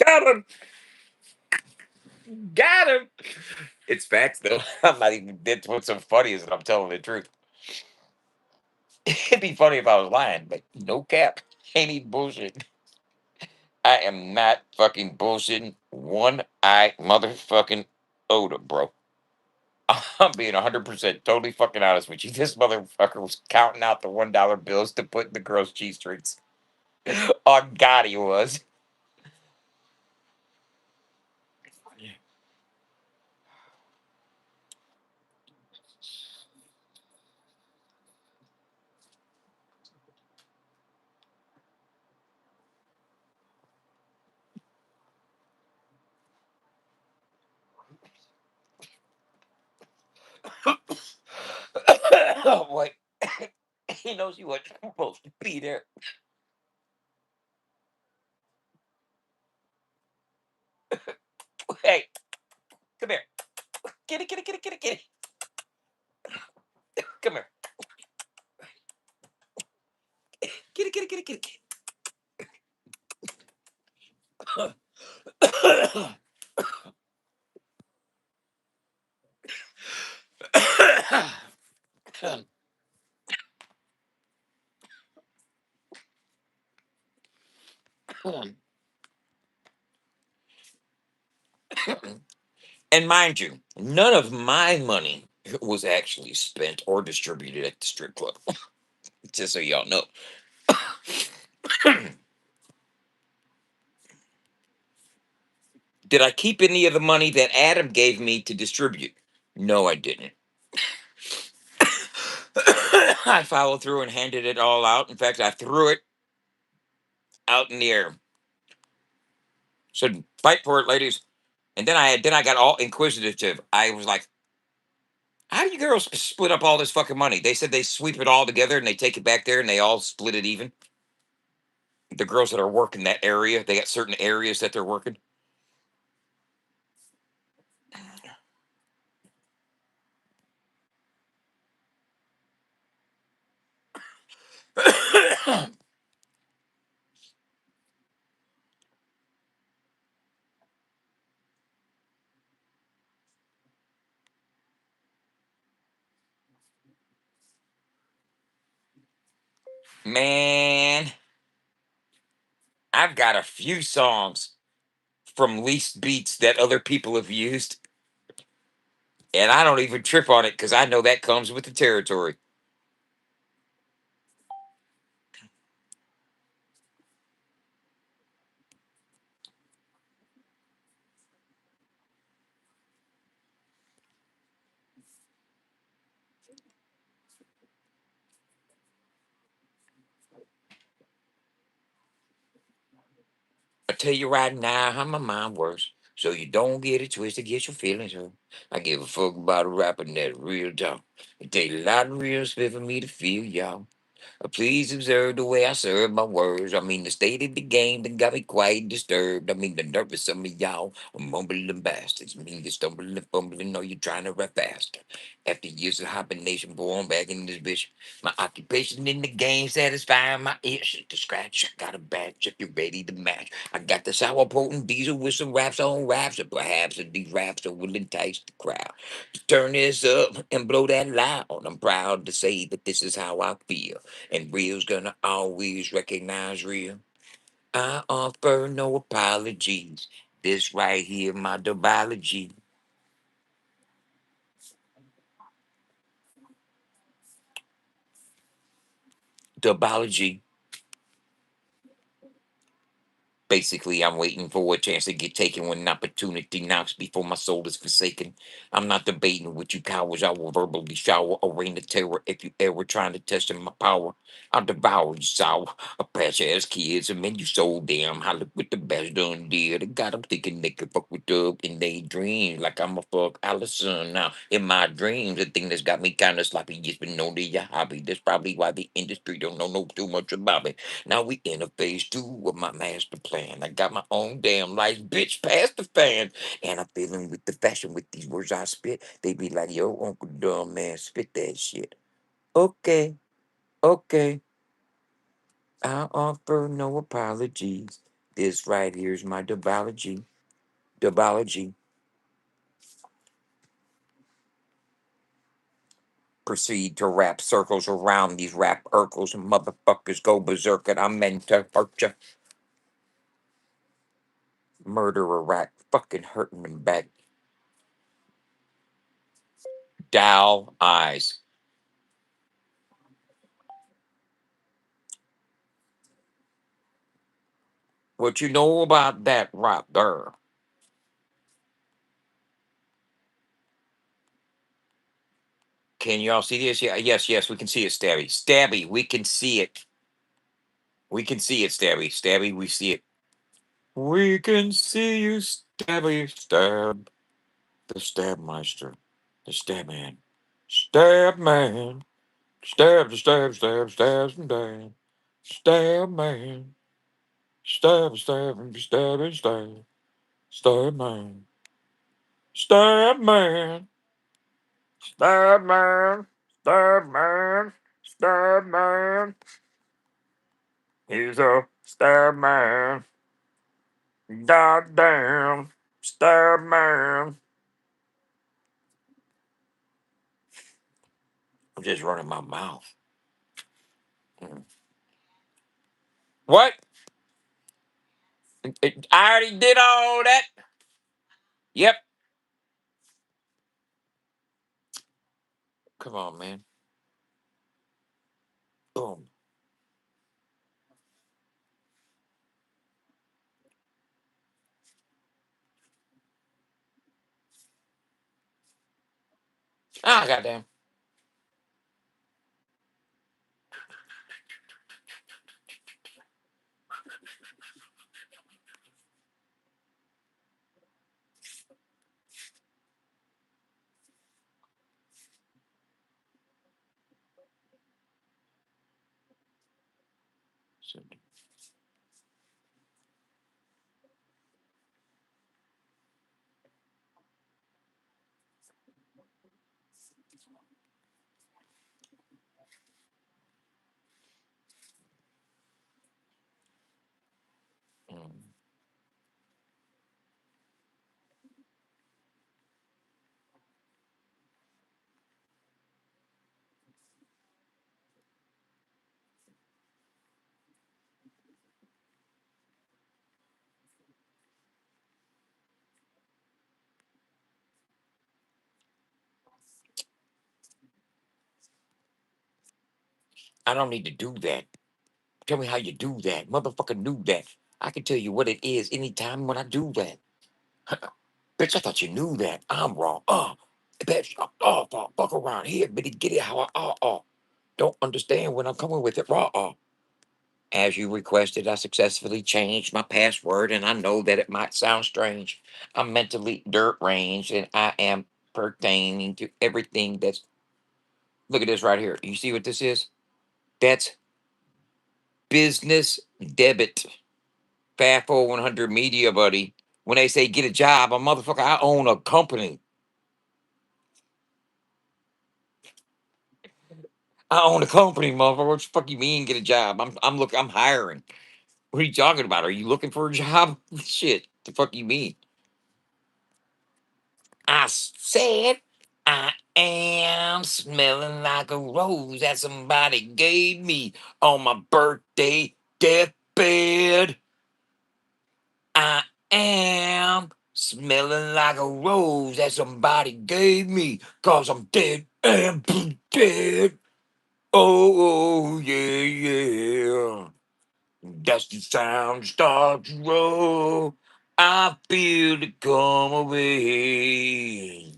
Got him. Got him. It's facts, though. I'm not even, that's what's so funny is that I'm telling the truth. It'd be funny if I was lying, but no cap. Ain't even bullshit. I am not fucking bullshitting one eye motherfucking Oda, bro. I'm being 100% totally fucking honest with you. This motherfucker was counting out the $1 bills to put in the girls' G strings. Oh, God, he was. Oh, boy. He knows you weren't supposed to be there. Hey, come here. Get it, get it, get it, get it, get it. Come here. Get it, get it, get it, get it. And mind you, none of my money was actually spent or distributed at the strip club. Just so y'all know. Did I keep any of the money that Adam gave me to distribute? No, I didn't. I followed through and handed it all out. In fact, I threw it out in the air. Said, "Fight for it, ladies." And then I got all inquisitive. I was like, "How do you girls split up all this fucking money?" They said they sweep it all together and they take it back there and they all split it even. The girls that are working that area, they got certain areas that they're working. Man, I've got a few songs from least beats that other people have used, and I don't even trip on it because I know that comes with the territory. I tell you right now how my mind works, so you don't get it twisted, get your feelings hurt. I give a fuck about a rapper that real talk. It take a lot of real spit for me to feel y'all. Please observe the way I serve my words. I mean, the state of the game that got me quite disturbed. I mean, the nervous some of y'all are mumbling bastards. I mean, you stumbling and fumbling, or you're trying to rap faster. After years of hibernation, boy, I'm back in this bitch. My occupation in the game satisfying my itch to scratch. I got a batch if you're ready to match. I got the sour potent diesel with some raps on raps, and perhaps these raps will entice the crowd. Turn this up and blow that loud. I'm proud to say that this is how I feel. And real's gonna always recognize real. I offer no apologies. This right here, my dubology. Dubology. Basically, I'm waiting for a chance to get taken when an opportunity knocks before my soul is forsaken. I'm not debating with you cowards. I will verbally shower a rain of terror if you ever trying to test my power. I'll devour you sour, a patch ass kids, and man, you so damn hollow with the best done did. I got 'em thinking they could fuck with Dub in they dreams, like I'm a fuck Allison. Now, in my dreams, the thing that's got me kind of sloppy, just been known to your hobby. That's probably why the industry don't know no too much about me. Now we in a phase two of my master plan. I got my own damn life, bitch, past the fan. And I'm feeling with the fashion with these words I spit. They be like, yo, Uncle Dumb Man, spit that shit. Okay, okay. I offer no apologies. This right here's my dubology. Dubology. Proceed to wrap circles around these rap urkels and motherfuckers go berserk and I'm meant to hurt ya. Murderer rat fucking hurting them back. Dow eyes. What you know about that right there? Can y'all see this? Yeah, yes, yes, we can see it, Stabby. Stabby, we can see it. We can see it, Stabby. Stabby, we see it. We can see you, Stabby. Stab. The Stab Meister. The Stab Man. Stab Man. Stab, stab, stab, stab, stab. Stab Man. Stab, stab, stab, stab. Stab Man. Stab Man. Stab Man. Stab Man. Stab Man. He's a stab man. Goddamn. Stab man. I'm just running my mouth. Mm. What? I already did all that. Yep. Come on, man. Boom. Ah, goddamn. Mm. I don't need to do that. Tell me how you do that. Motherfucker knew that. I can tell you what it is anytime when I do that. Bitch, I thought you knew that. I'm wrong. Bitch, fuck around here, bitty. Get it how I. Don't understand when I'm coming with it raw. As you requested, I successfully changed my password, and I know that it might sound strange. I'm mentally dirt range, and I am pertaining to everything that's. Look at this right here. You see what this is? That's business debit. FAFO 100 media, buddy. When they say get a job, a motherfucker, I own a company. I own a company, motherfucker. What the fuck you mean get a job? I'm hiring. What are you talking about? Are you looking for a job? Shit. The fuck you mean? I said I am smelling like a rose that somebody gave me on my birthday deathbed. I am smelling like a rose that somebody gave me cause I'm dead and dead. Oh, yeah, yeah. That's the sound start to roll. I feel it come away.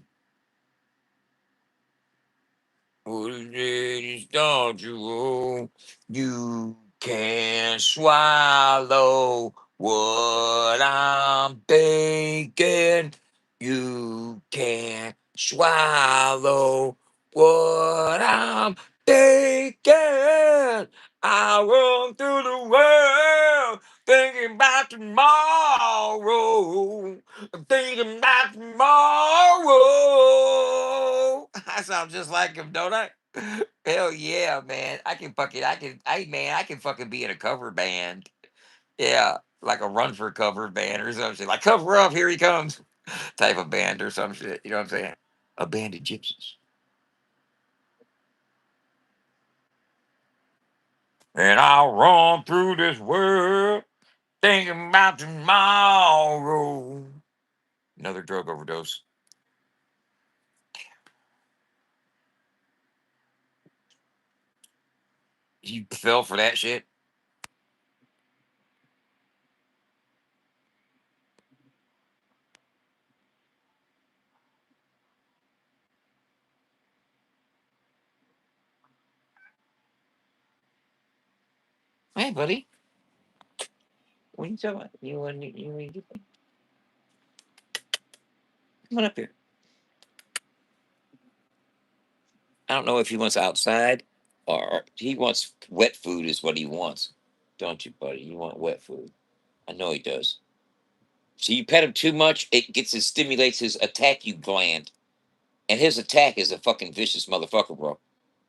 What is it start to roll? You can swallow what I'm thinking. You can swallow what I'm thinking. I run through the world thinking about tomorrow. I'm thinking about tomorrow. I sound just like him, don't I? Hell yeah, man. I can fucking be in a cover band. Yeah, like a run for cover band or some shit. Like cover up, here he comes type of band or some shit. You know what I'm saying? A band of gypsies. And I'll run through this world thinking about tomorrow. Another drug overdose. You fell for that shit? Hey, buddy. What are you talking about? You come on up here. I don't know if he wants outside or he wants wet food, is what he wants. Don't you, buddy? You want wet food. I know he does. So you pet him too much, it gets his stimulates his attack you gland. And his attack is a fucking vicious motherfucker, bro.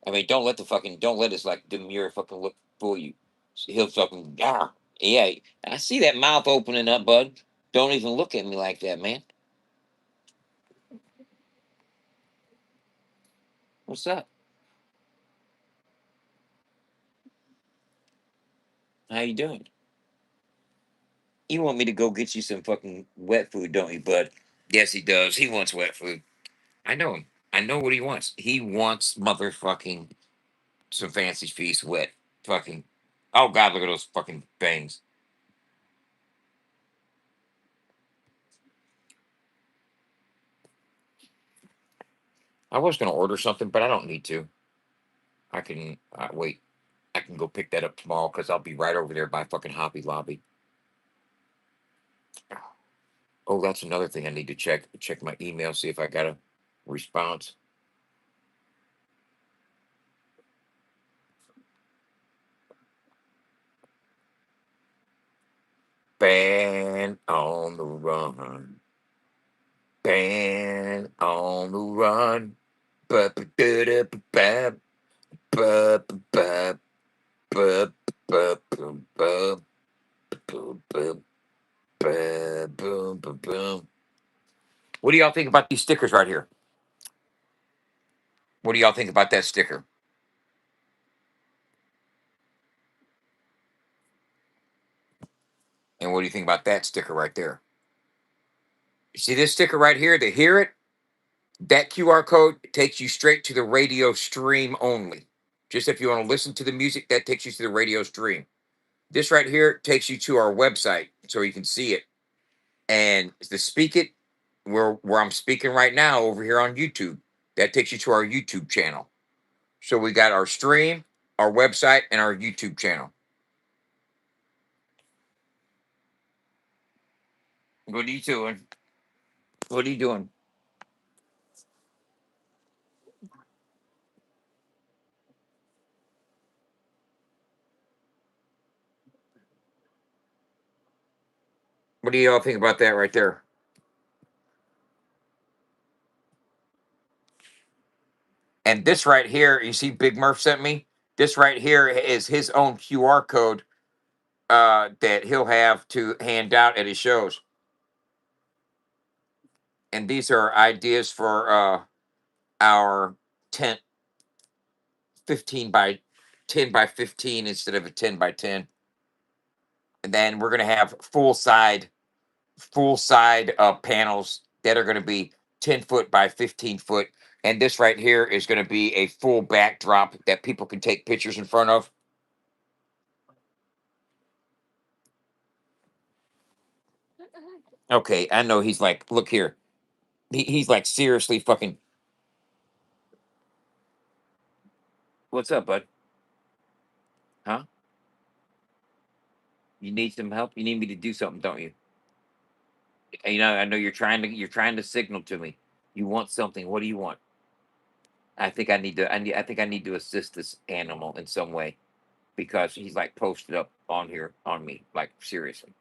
I mean, don't let his like demure fucking look fool you. He'll fucking yeah. I see that mouth opening up, bud. Don't even look at me like that, man. What's up? How you doing? You want me to go get you some fucking wet food, don't you, bud? Yes, he does. He wants wet food. I know him. I know what he wants. He wants motherfucking some fancy feast wet. Fucking. Oh God, look at those fucking bangs. I was gonna order something, but I don't need to. I can wait. I can go pick that up tomorrow because I'll be right over there by fucking Hobby Lobby. Oh, that's another thing I need to check. Check my email, see if I got a response. Ban on the run. Ban on the run. Ba ba da da ba ba ba ba ba ba ba ba boom boom boom boom boom. What do y'all think about these stickers right here? What do y'all think about that sticker? And what do you think about that sticker right there? You see this sticker right here? To hear it, that QR code takes you straight to the radio stream only. Just if you want to listen to the music, that takes you to the radio stream. This right here takes you to our website so you can see it. And the speak it where I'm speaking right now over here on YouTube, that takes you to our YouTube channel. So we got our stream, our website, and our YouTube channel. What are you doing? What are you doing? What do y'all think about that right there? And this right here, you see, Big Murph sent me. This right here is his own QR code that he'll have to hand out at his shows. And these are ideas for our tent, 15 by 10 by 15 instead of a 10 by 10. And then we're gonna have full side panels that are gonna be 10 foot by 15 foot. And this right here is gonna be a full backdrop that people can take pictures in front of. Okay, I know he's like, look here. He's like seriously fucking. What's up, bud? Huh? You need some help? You need me to do something, don't you? I know you're trying to signal to me. You want something. What do you want? I think I need to assist this animal in some way because he's like posted up on here on me, like seriously.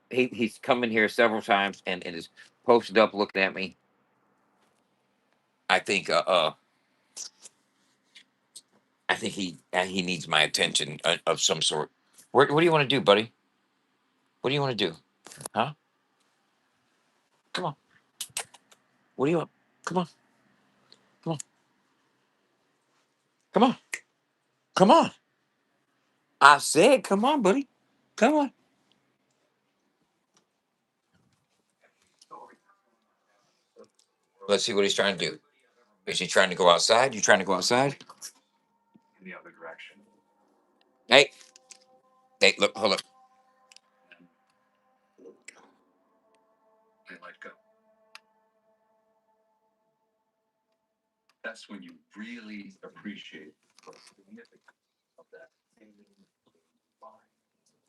He's come in here several times and is posted up looking at me. I think I think he needs my attention of some sort. What do you want to do, buddy? What do you want to do? Huh? Come on. What do you want? Come on. Come on. Come on. Come on. I said, come on, buddy. Come on. Let's see what he's trying to do. Is he trying to go outside? You trying to go outside? Hey, hey, look, hold up.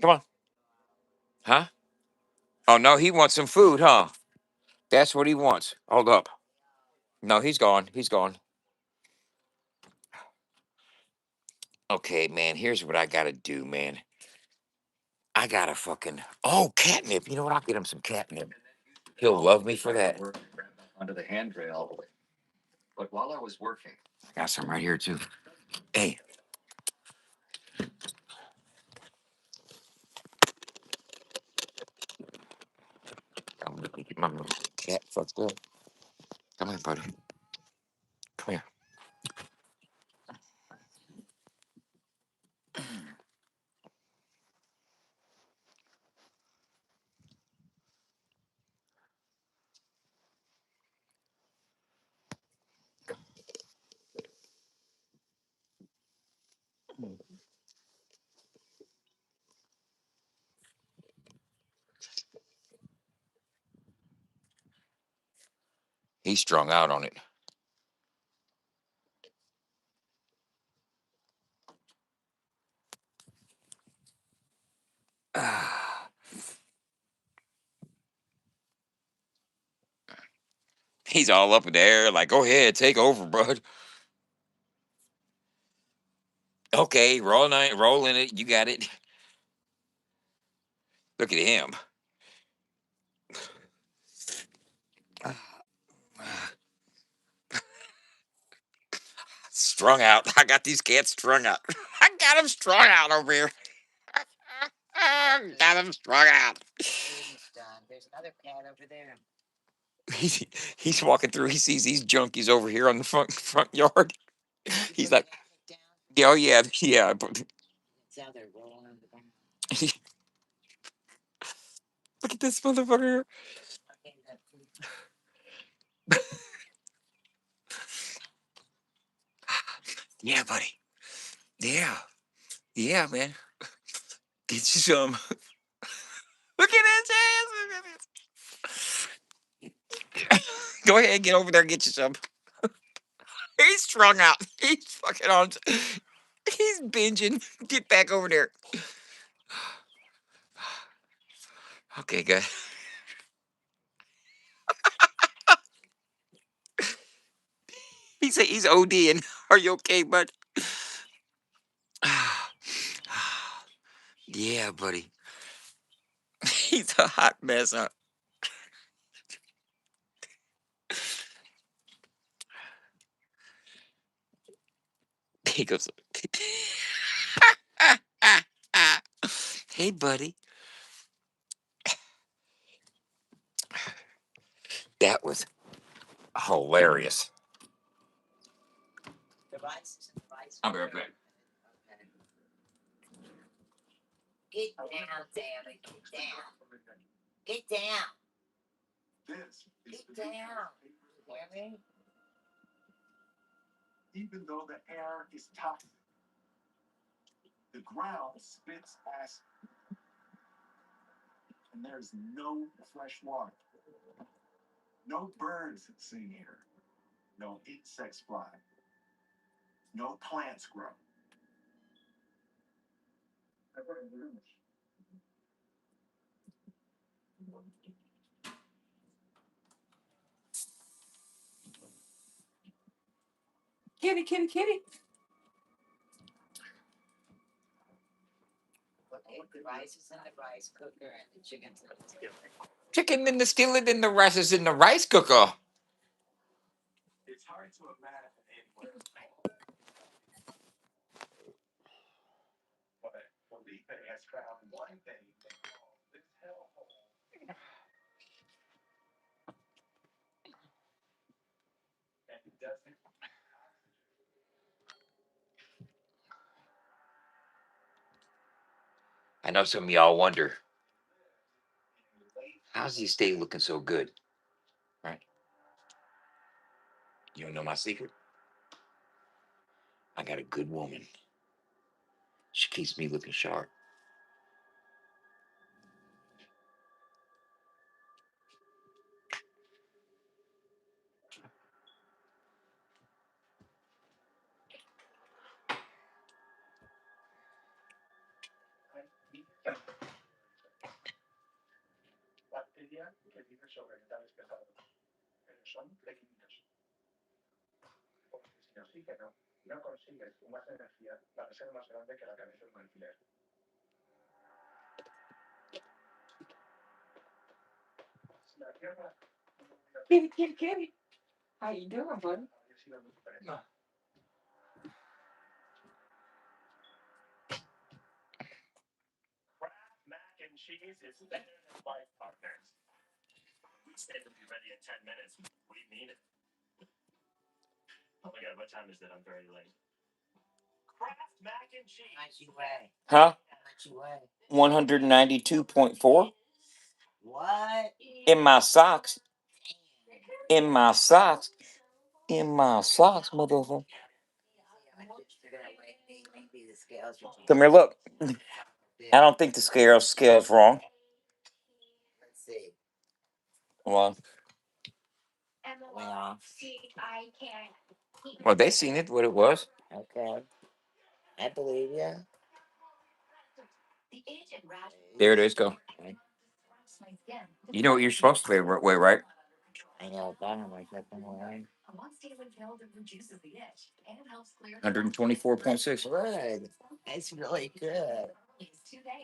Come on. Huh? Oh no, he wants some food, huh? That's what he wants. Hold up. No, he's gone. He's gone. Okay, man. Here's what I gotta do, man. I gotta fucking catnip. You know what? I'll get him some catnip. He'll love me for that. I got some right here too. Hey, I'm gonna get my little cat fucked up. Come here, buddy. Come here. He's strung out on it. He's all up in the air, like, go ahead, take over, bud. Okay, roll in it. You got it. Look at him. Strung out. I got these cats strung out. I got them strung out over here. Got them strung out. He's, he's walking through. He sees these junkies over here on the front yard. He's like, yeah, oh yeah, yeah. Look at this motherfucker. Yeah, buddy. Yeah, yeah, man. Get you some. Look at his ass. Look at this. Go ahead, get over there, get you some. He's strung out. He's fucking on. He's binging. Get back over there. Okay, good. He's ODing. Are you okay, bud? Yeah, buddy. He's a hot mess, huh? He goes, hey, buddy. That was hilarious. I'll be right back. Get down, damn it. Get down. Get down. Get down. Hear me? Even though the air is toxic, the ground spits acid, and there's no fresh water. No birds sing here. No insects fly. No plants grow. Kitty, kitty, kitty. The rice is in the rice cooker and the chicken's in the skillet. Chicken in the skillet and the rice is in the rice cooker. It's hard to imagine anywhere. But Felipe has found one thing they call this hellhole. And he doesn't. I know some of y'all wonder, how's he stay looking so good? Right? You don't know my secret? I got a good woman. She keeps me looking sharp. Kitty, kitty, kitty. How you doing, buddy? Kraft mac and cheese is better than life partners. We said it'll be ready in 10 minutes. We mean it. Oh my god, what time is it? I'm very late. Kraft mac and cheese. How much you weigh? Huh? How much you weigh? 192.4. What? In my socks. In my socks. In my socks, motherfucker. Come here, look. I don't think the scale's wrong. Let's see. Well, well, they seen it, what it was. Okay. I believe you. There it is, go. Okay. You know what you're supposed to weigh, right? I know, but I'm like, that's right. 124.6. Good. That's really good.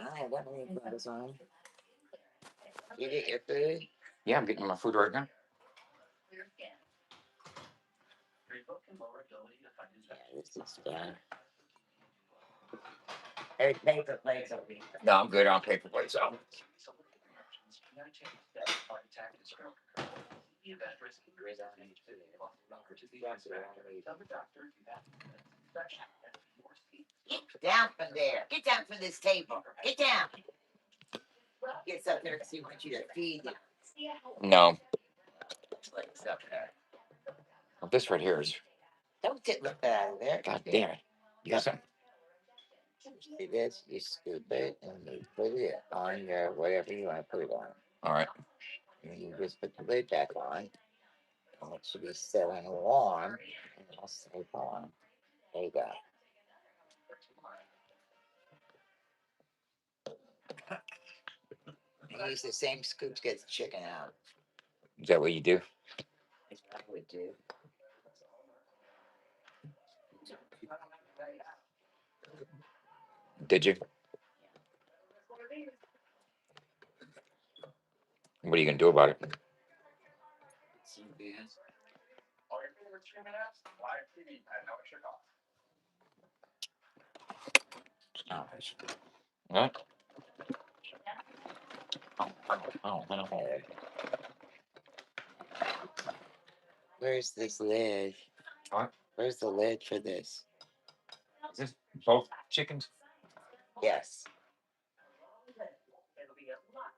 I don't need clothes on. You get your food? Yeah, I'm getting my food right now. Yeah, this is done. There's paper plates over here. No, I'm good on paper plates. So. Get down from there. Get down from this table. Get down. Get up there because he wants you to feed him. No. Up there. Well, this right here is. Don't look out of there. God damn it. You got something? See this? You scoop it and you put it on your whatever you want to put it on. All right. And you just put the lid back on. And it should be still and warm. And it'll stay on. There you go. You use the same scoop to get the chicken out. Is that what you do? That's what I would do. Did you? What are you gonna do about it? What? Oh, Where's this lid? what? Where's the lid for this? Is this both chickens? Yes.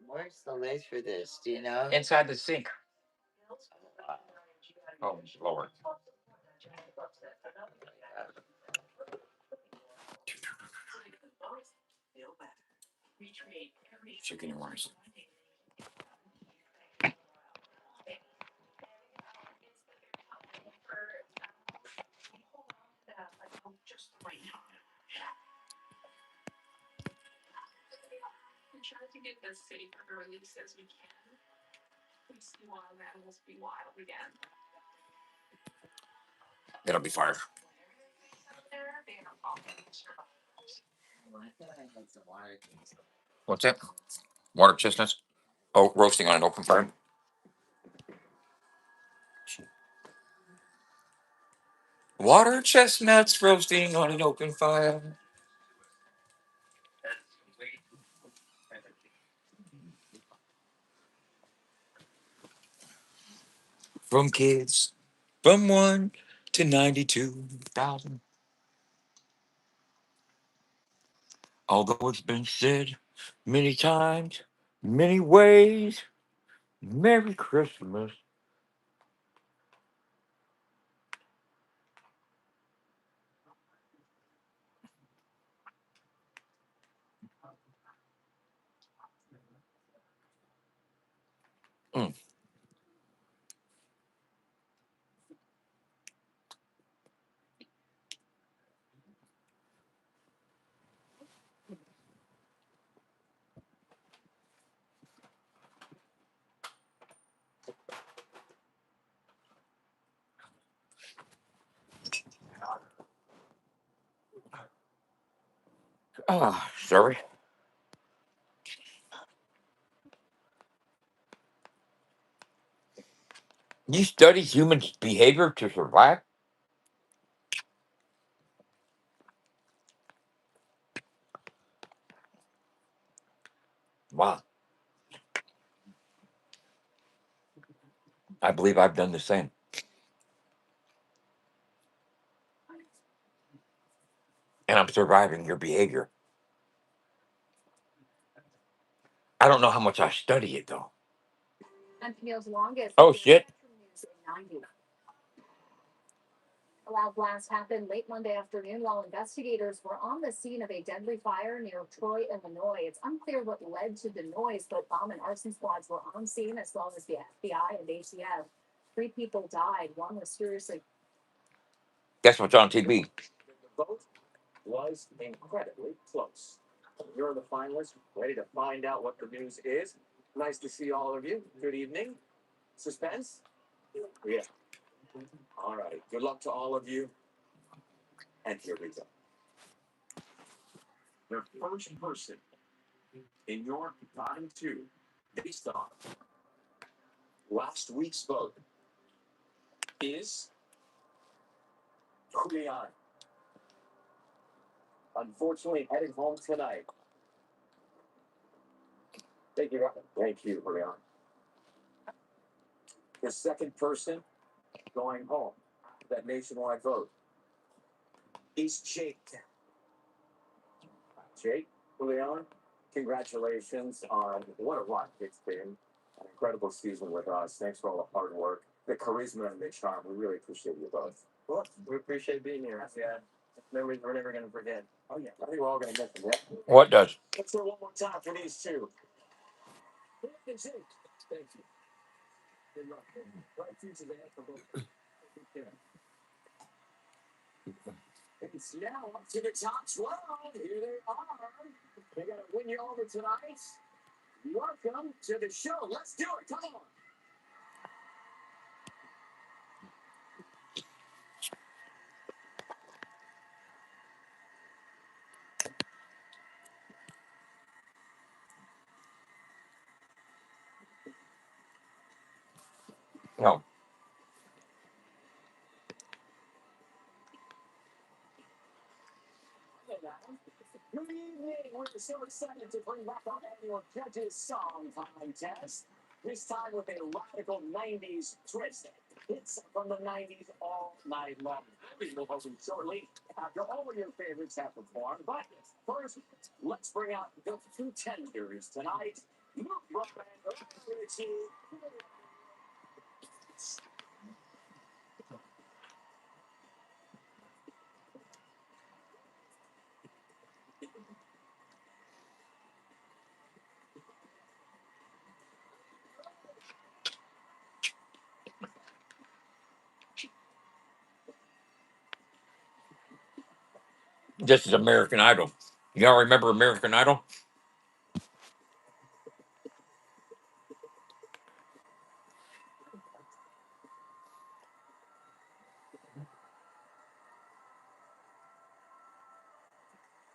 Where's the lid for this? Do you know? Inside the sink. Oh, Lord. Chicken and rice. It'll be fire. What's that? Water chestnuts? Oh, roasting on an open fire. Water chestnuts roasting on an open fire. From kids, from 1 to 92,000. Although it's been said many times, many ways, Merry Christmas. Mm. Ah, sorry. You study human behavior to survive? Wow. I believe I've done the same. And I'm surviving your behavior. I don't know how much I study it, though. Oh, shit. Loud blast happened late Monday afternoon while investigators were on the scene of a deadly fire near Troy, Illinois. It's unclear what led to the noise, but bomb and arson squads were on scene as well as the FBI and ATF. 3 people died. One was seriously. Guess what's on TV? The vote was incredibly close. You're the finalists, ready to find out what the news is. Nice to see all of you. Good evening. Suspense? Yeah. All right. Good luck to all of you. And here we go. The first person in your bottom two, based on last week's vote, is Julian. Unfortunately, heading home tonight. Thank you, Julian. The second person going home, that nationwide vote, is Jake. Jake, Julian, congratulations on what a run it's been. An incredible season with us. Thanks for all the hard work, the charisma, and the charm. We really appreciate you both. Well, we appreciate being here. Yeah. Memories we're never going to forget. Oh, yeah. I think we're all going to miss them. Yeah. What does? Let's do it one more time for these two. Thank you. Good luck. Bright future ahead for both. Take care. It's now up to the top 12. Here they are. They got to win you over tonight. Welcome to the show. Let's do it. Come on. No. Good evening. We're so excited to bring back our annual Judges Song Contest. This time with a radical 90s twist. Hits from the 90s all night long. We will host them shortly after all of your favorites have performed. But first, let's bring out the two tenders tonight. Luke Brooklyn, Richie. This is American Idol. Y'all remember American Idol?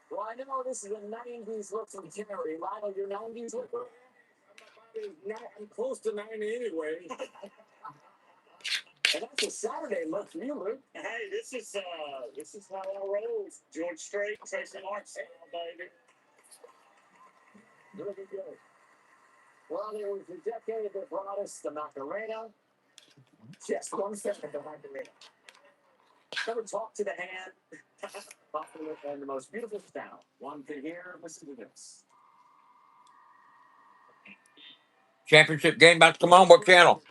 Well, I know this is a 90s look from Terry. Lionel, your 90s look? I'm close to 90 anyway. And that's a Saturday look for you, Luke. Hey, this is how I rolls. George Strait, Tracy Martin style, baby. Really good. Well, it was the decade that brought us the Macarena. Just 1 second, the Macarena. Never talk to the hand. Popular and the most beautiful sound. One can hear, listen to this. Championship game about to come on. What channel?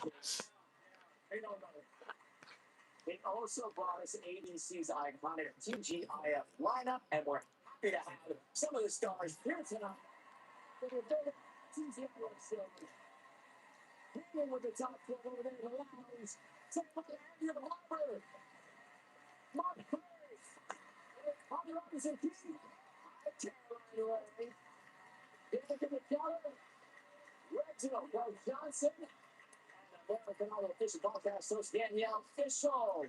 It also brought us ABC's iconic TGIF lineup, and we're happy to have some of the stars here tonight. With the top 12 over there in the lounge, take a look at Andrew Harper, Mark Price, Tommy Robinson, Caroline Ray, David McKellar, Reginald Wells Johnson, and American Idol official broadcast host Danielle Fishel.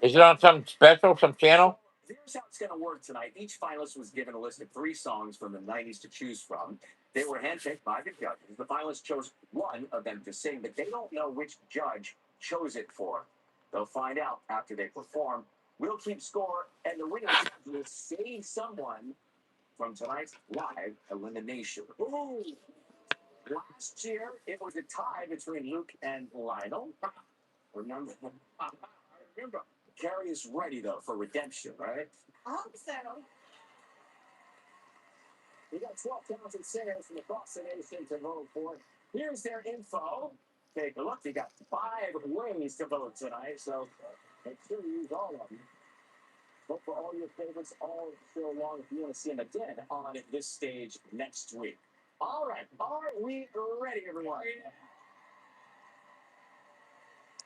Is it on some special, some channel? Here's how it's going to work tonight. Each finalist was given a list of 3 songs from the 90s to choose from. They were handpicked by the judges. The finalists chose one of them to sing, but they don't know which judge chose it for. They'll find out after they perform. We'll keep score, and the winner will save someone from tonight's live elimination. Ooh. Last year, it was a tie between Luke and Lionel. Remember? I remember. Carrie is ready, though, for redemption, right? I hope so. We got 12 talented singers from across the nation to vote for. Here's their info. Take a look. You got 5 ways to vote tonight, so make sure you use all of them. Vote for all your favorites all show long if you want to see them again on this stage next week. All right. Are we ready, everyone?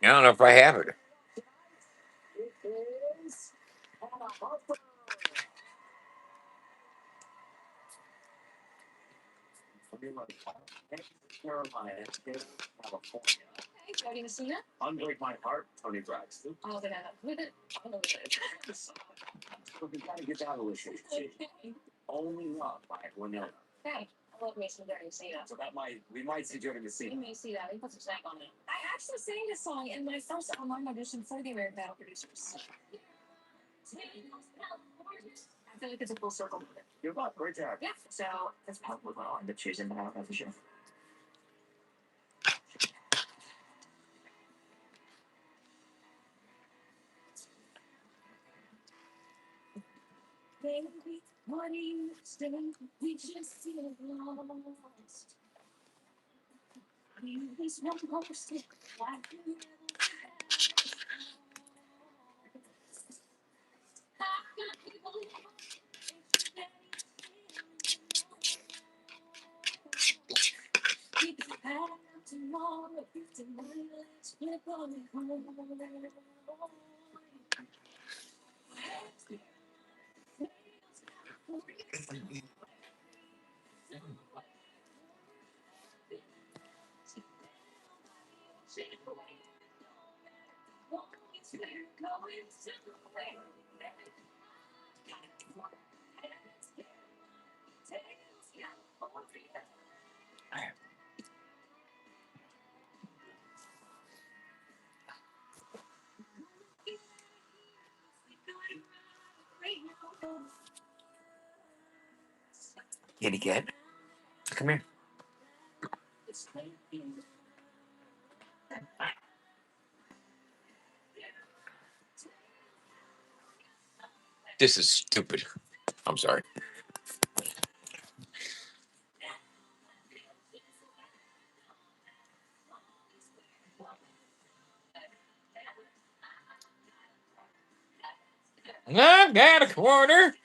I don't know if I have it. It is Hannah Harper. Carolina, California. Hey, Jody Messina. Unbreak My Heart, Tony Braxton. Oh, then with it. I don't know what it is. We gotta get that illusion. Only Love by Winona. Hey, I love me some Jody Messina. So we might see Jody Messina. You may see that. He puts a snake on it. I actually sang this song in my first online audition for the American Idol producers. I feel like it's a full circle. You're about great job. Yeah. So that's probably what I'll end up choosing, but I don't know for sure. Baby, what do you say? We just feel lost. You just want to post it like you Kitty cat, come here. This is stupid. I'm sorry. I got a quarter.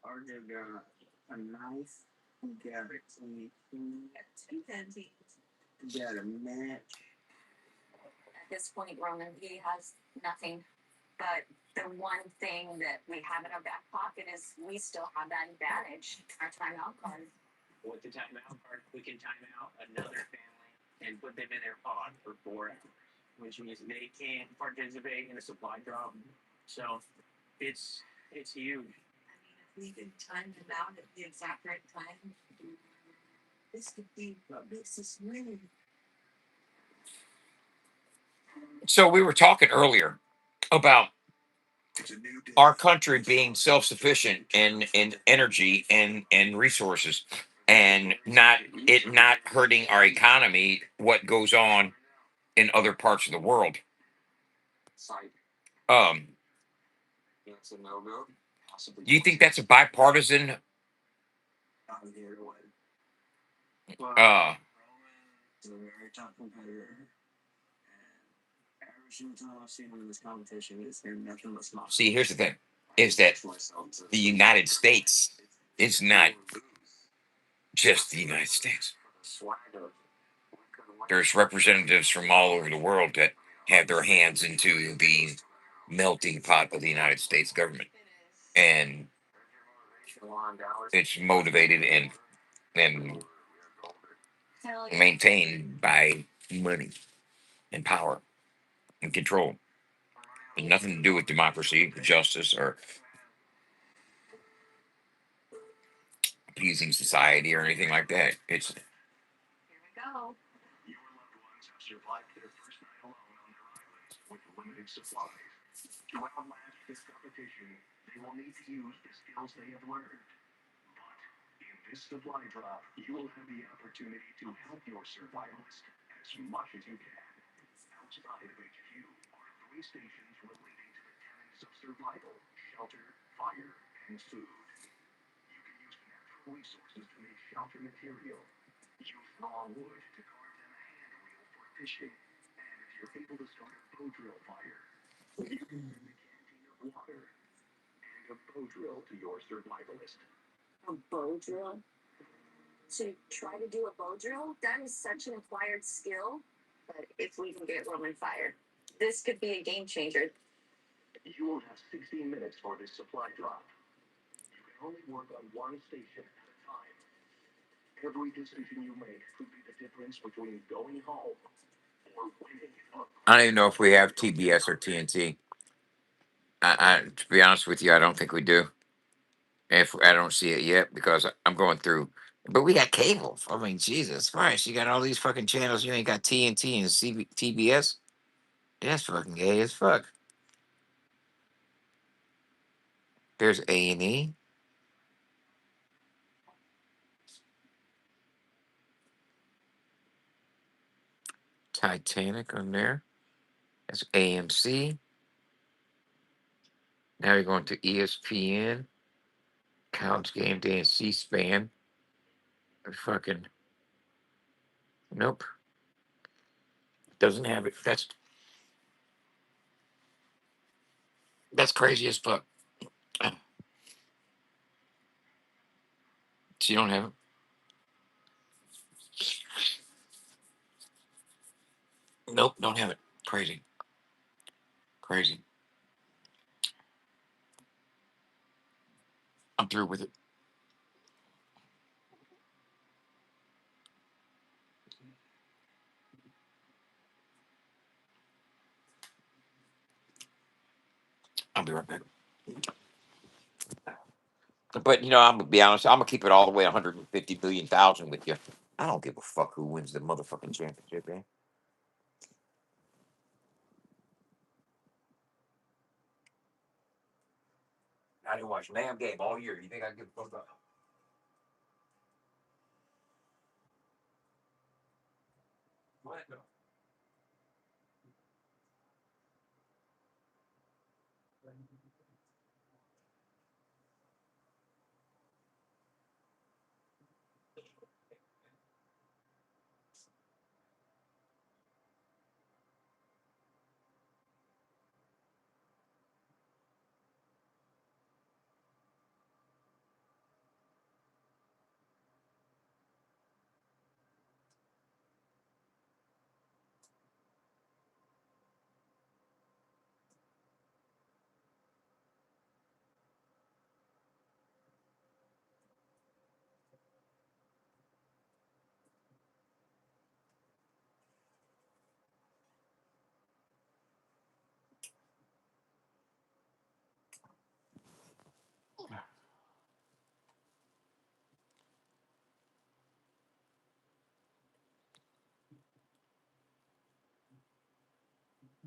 Arthur got a knife. He got a TV. He got a match. At this point, Roman, he has nothing. But the one thing that we have in our back pocket is we still have that advantage, our timeout card. With the timeout card, we can time out another family and put them in their pod for 4 hours, which means they can't participate in a supply drop. So it's huge. I mean, if we can time them out at the exact right time, this could be what makes us win. So we were talking earlier about our country being self-sufficient in energy and resources, and not hurting our economy. What goes on in other parts of the world? Um, do you think that's a bipartisan? Uh, See, here's the thing: is that the United States is not just the United States. There's representatives from all over the world that have their hands into the melting pot of the United States government, and it's motivated and maintained by money and power and control, and nothing to do with democracy, justice, or appeasing society or anything like that. It's Here we go. Your loved ones have survived their first night alone on their islands with limited supplies. To outlast this competition, they will need to use the skills they have learned. But in this supply drop, you will have the opportunity to help your survivalist as much as you can. Outside of HQ are 3 stations relating to the tenets of survival: shelter, fire, and food. You can use natural resources to make shelter material. Use raw wood to carve them a handrail for fishing. And if you're able to start a bow drill fire, you can add a canteen of water and a bow drill to your survivalist. A bow drill? To try to do a bow drill? That is such an acquired skill. But if we can get Roman fired, this could be a game changer. You will have 16 minutes for this supply drop. You can only work on one station at a time. Every decision you make could be the difference between going home or winning up. I don't even know if we have TBS or TNT. To be honest with you, I don't think we do. If I don't see it yet, because I'm going through. But we got cable. I mean, Jesus Christ, you got all these fucking channels. You ain't got TNT and TBS. That's fucking gay as fuck. There's A&E, Titanic on there. That's AMC. Now you're going to ESPN, College Game Day, and C-SPAN. Fucking nope, doesn't have it. That's crazy as fuck. So you don't have it. Nope, don't have it. Crazy, crazy. I'm through with it. be right back. But I'm gonna be honest. I'm gonna keep it all the way 150 billion thousand with you. I don't give a fuck who wins the motherfucking championship, man. I didn't watch a damn game all year. You think I give a fuck about? What?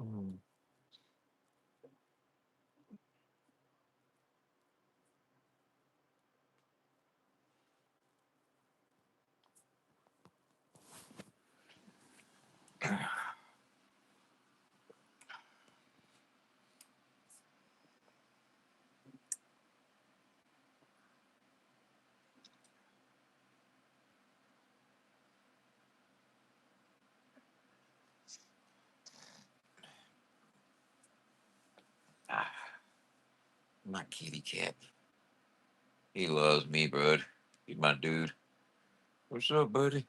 Mm. Ah, my kitty cat. He loves me, bud. He's my dude. What's up, buddy?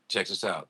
Check this out.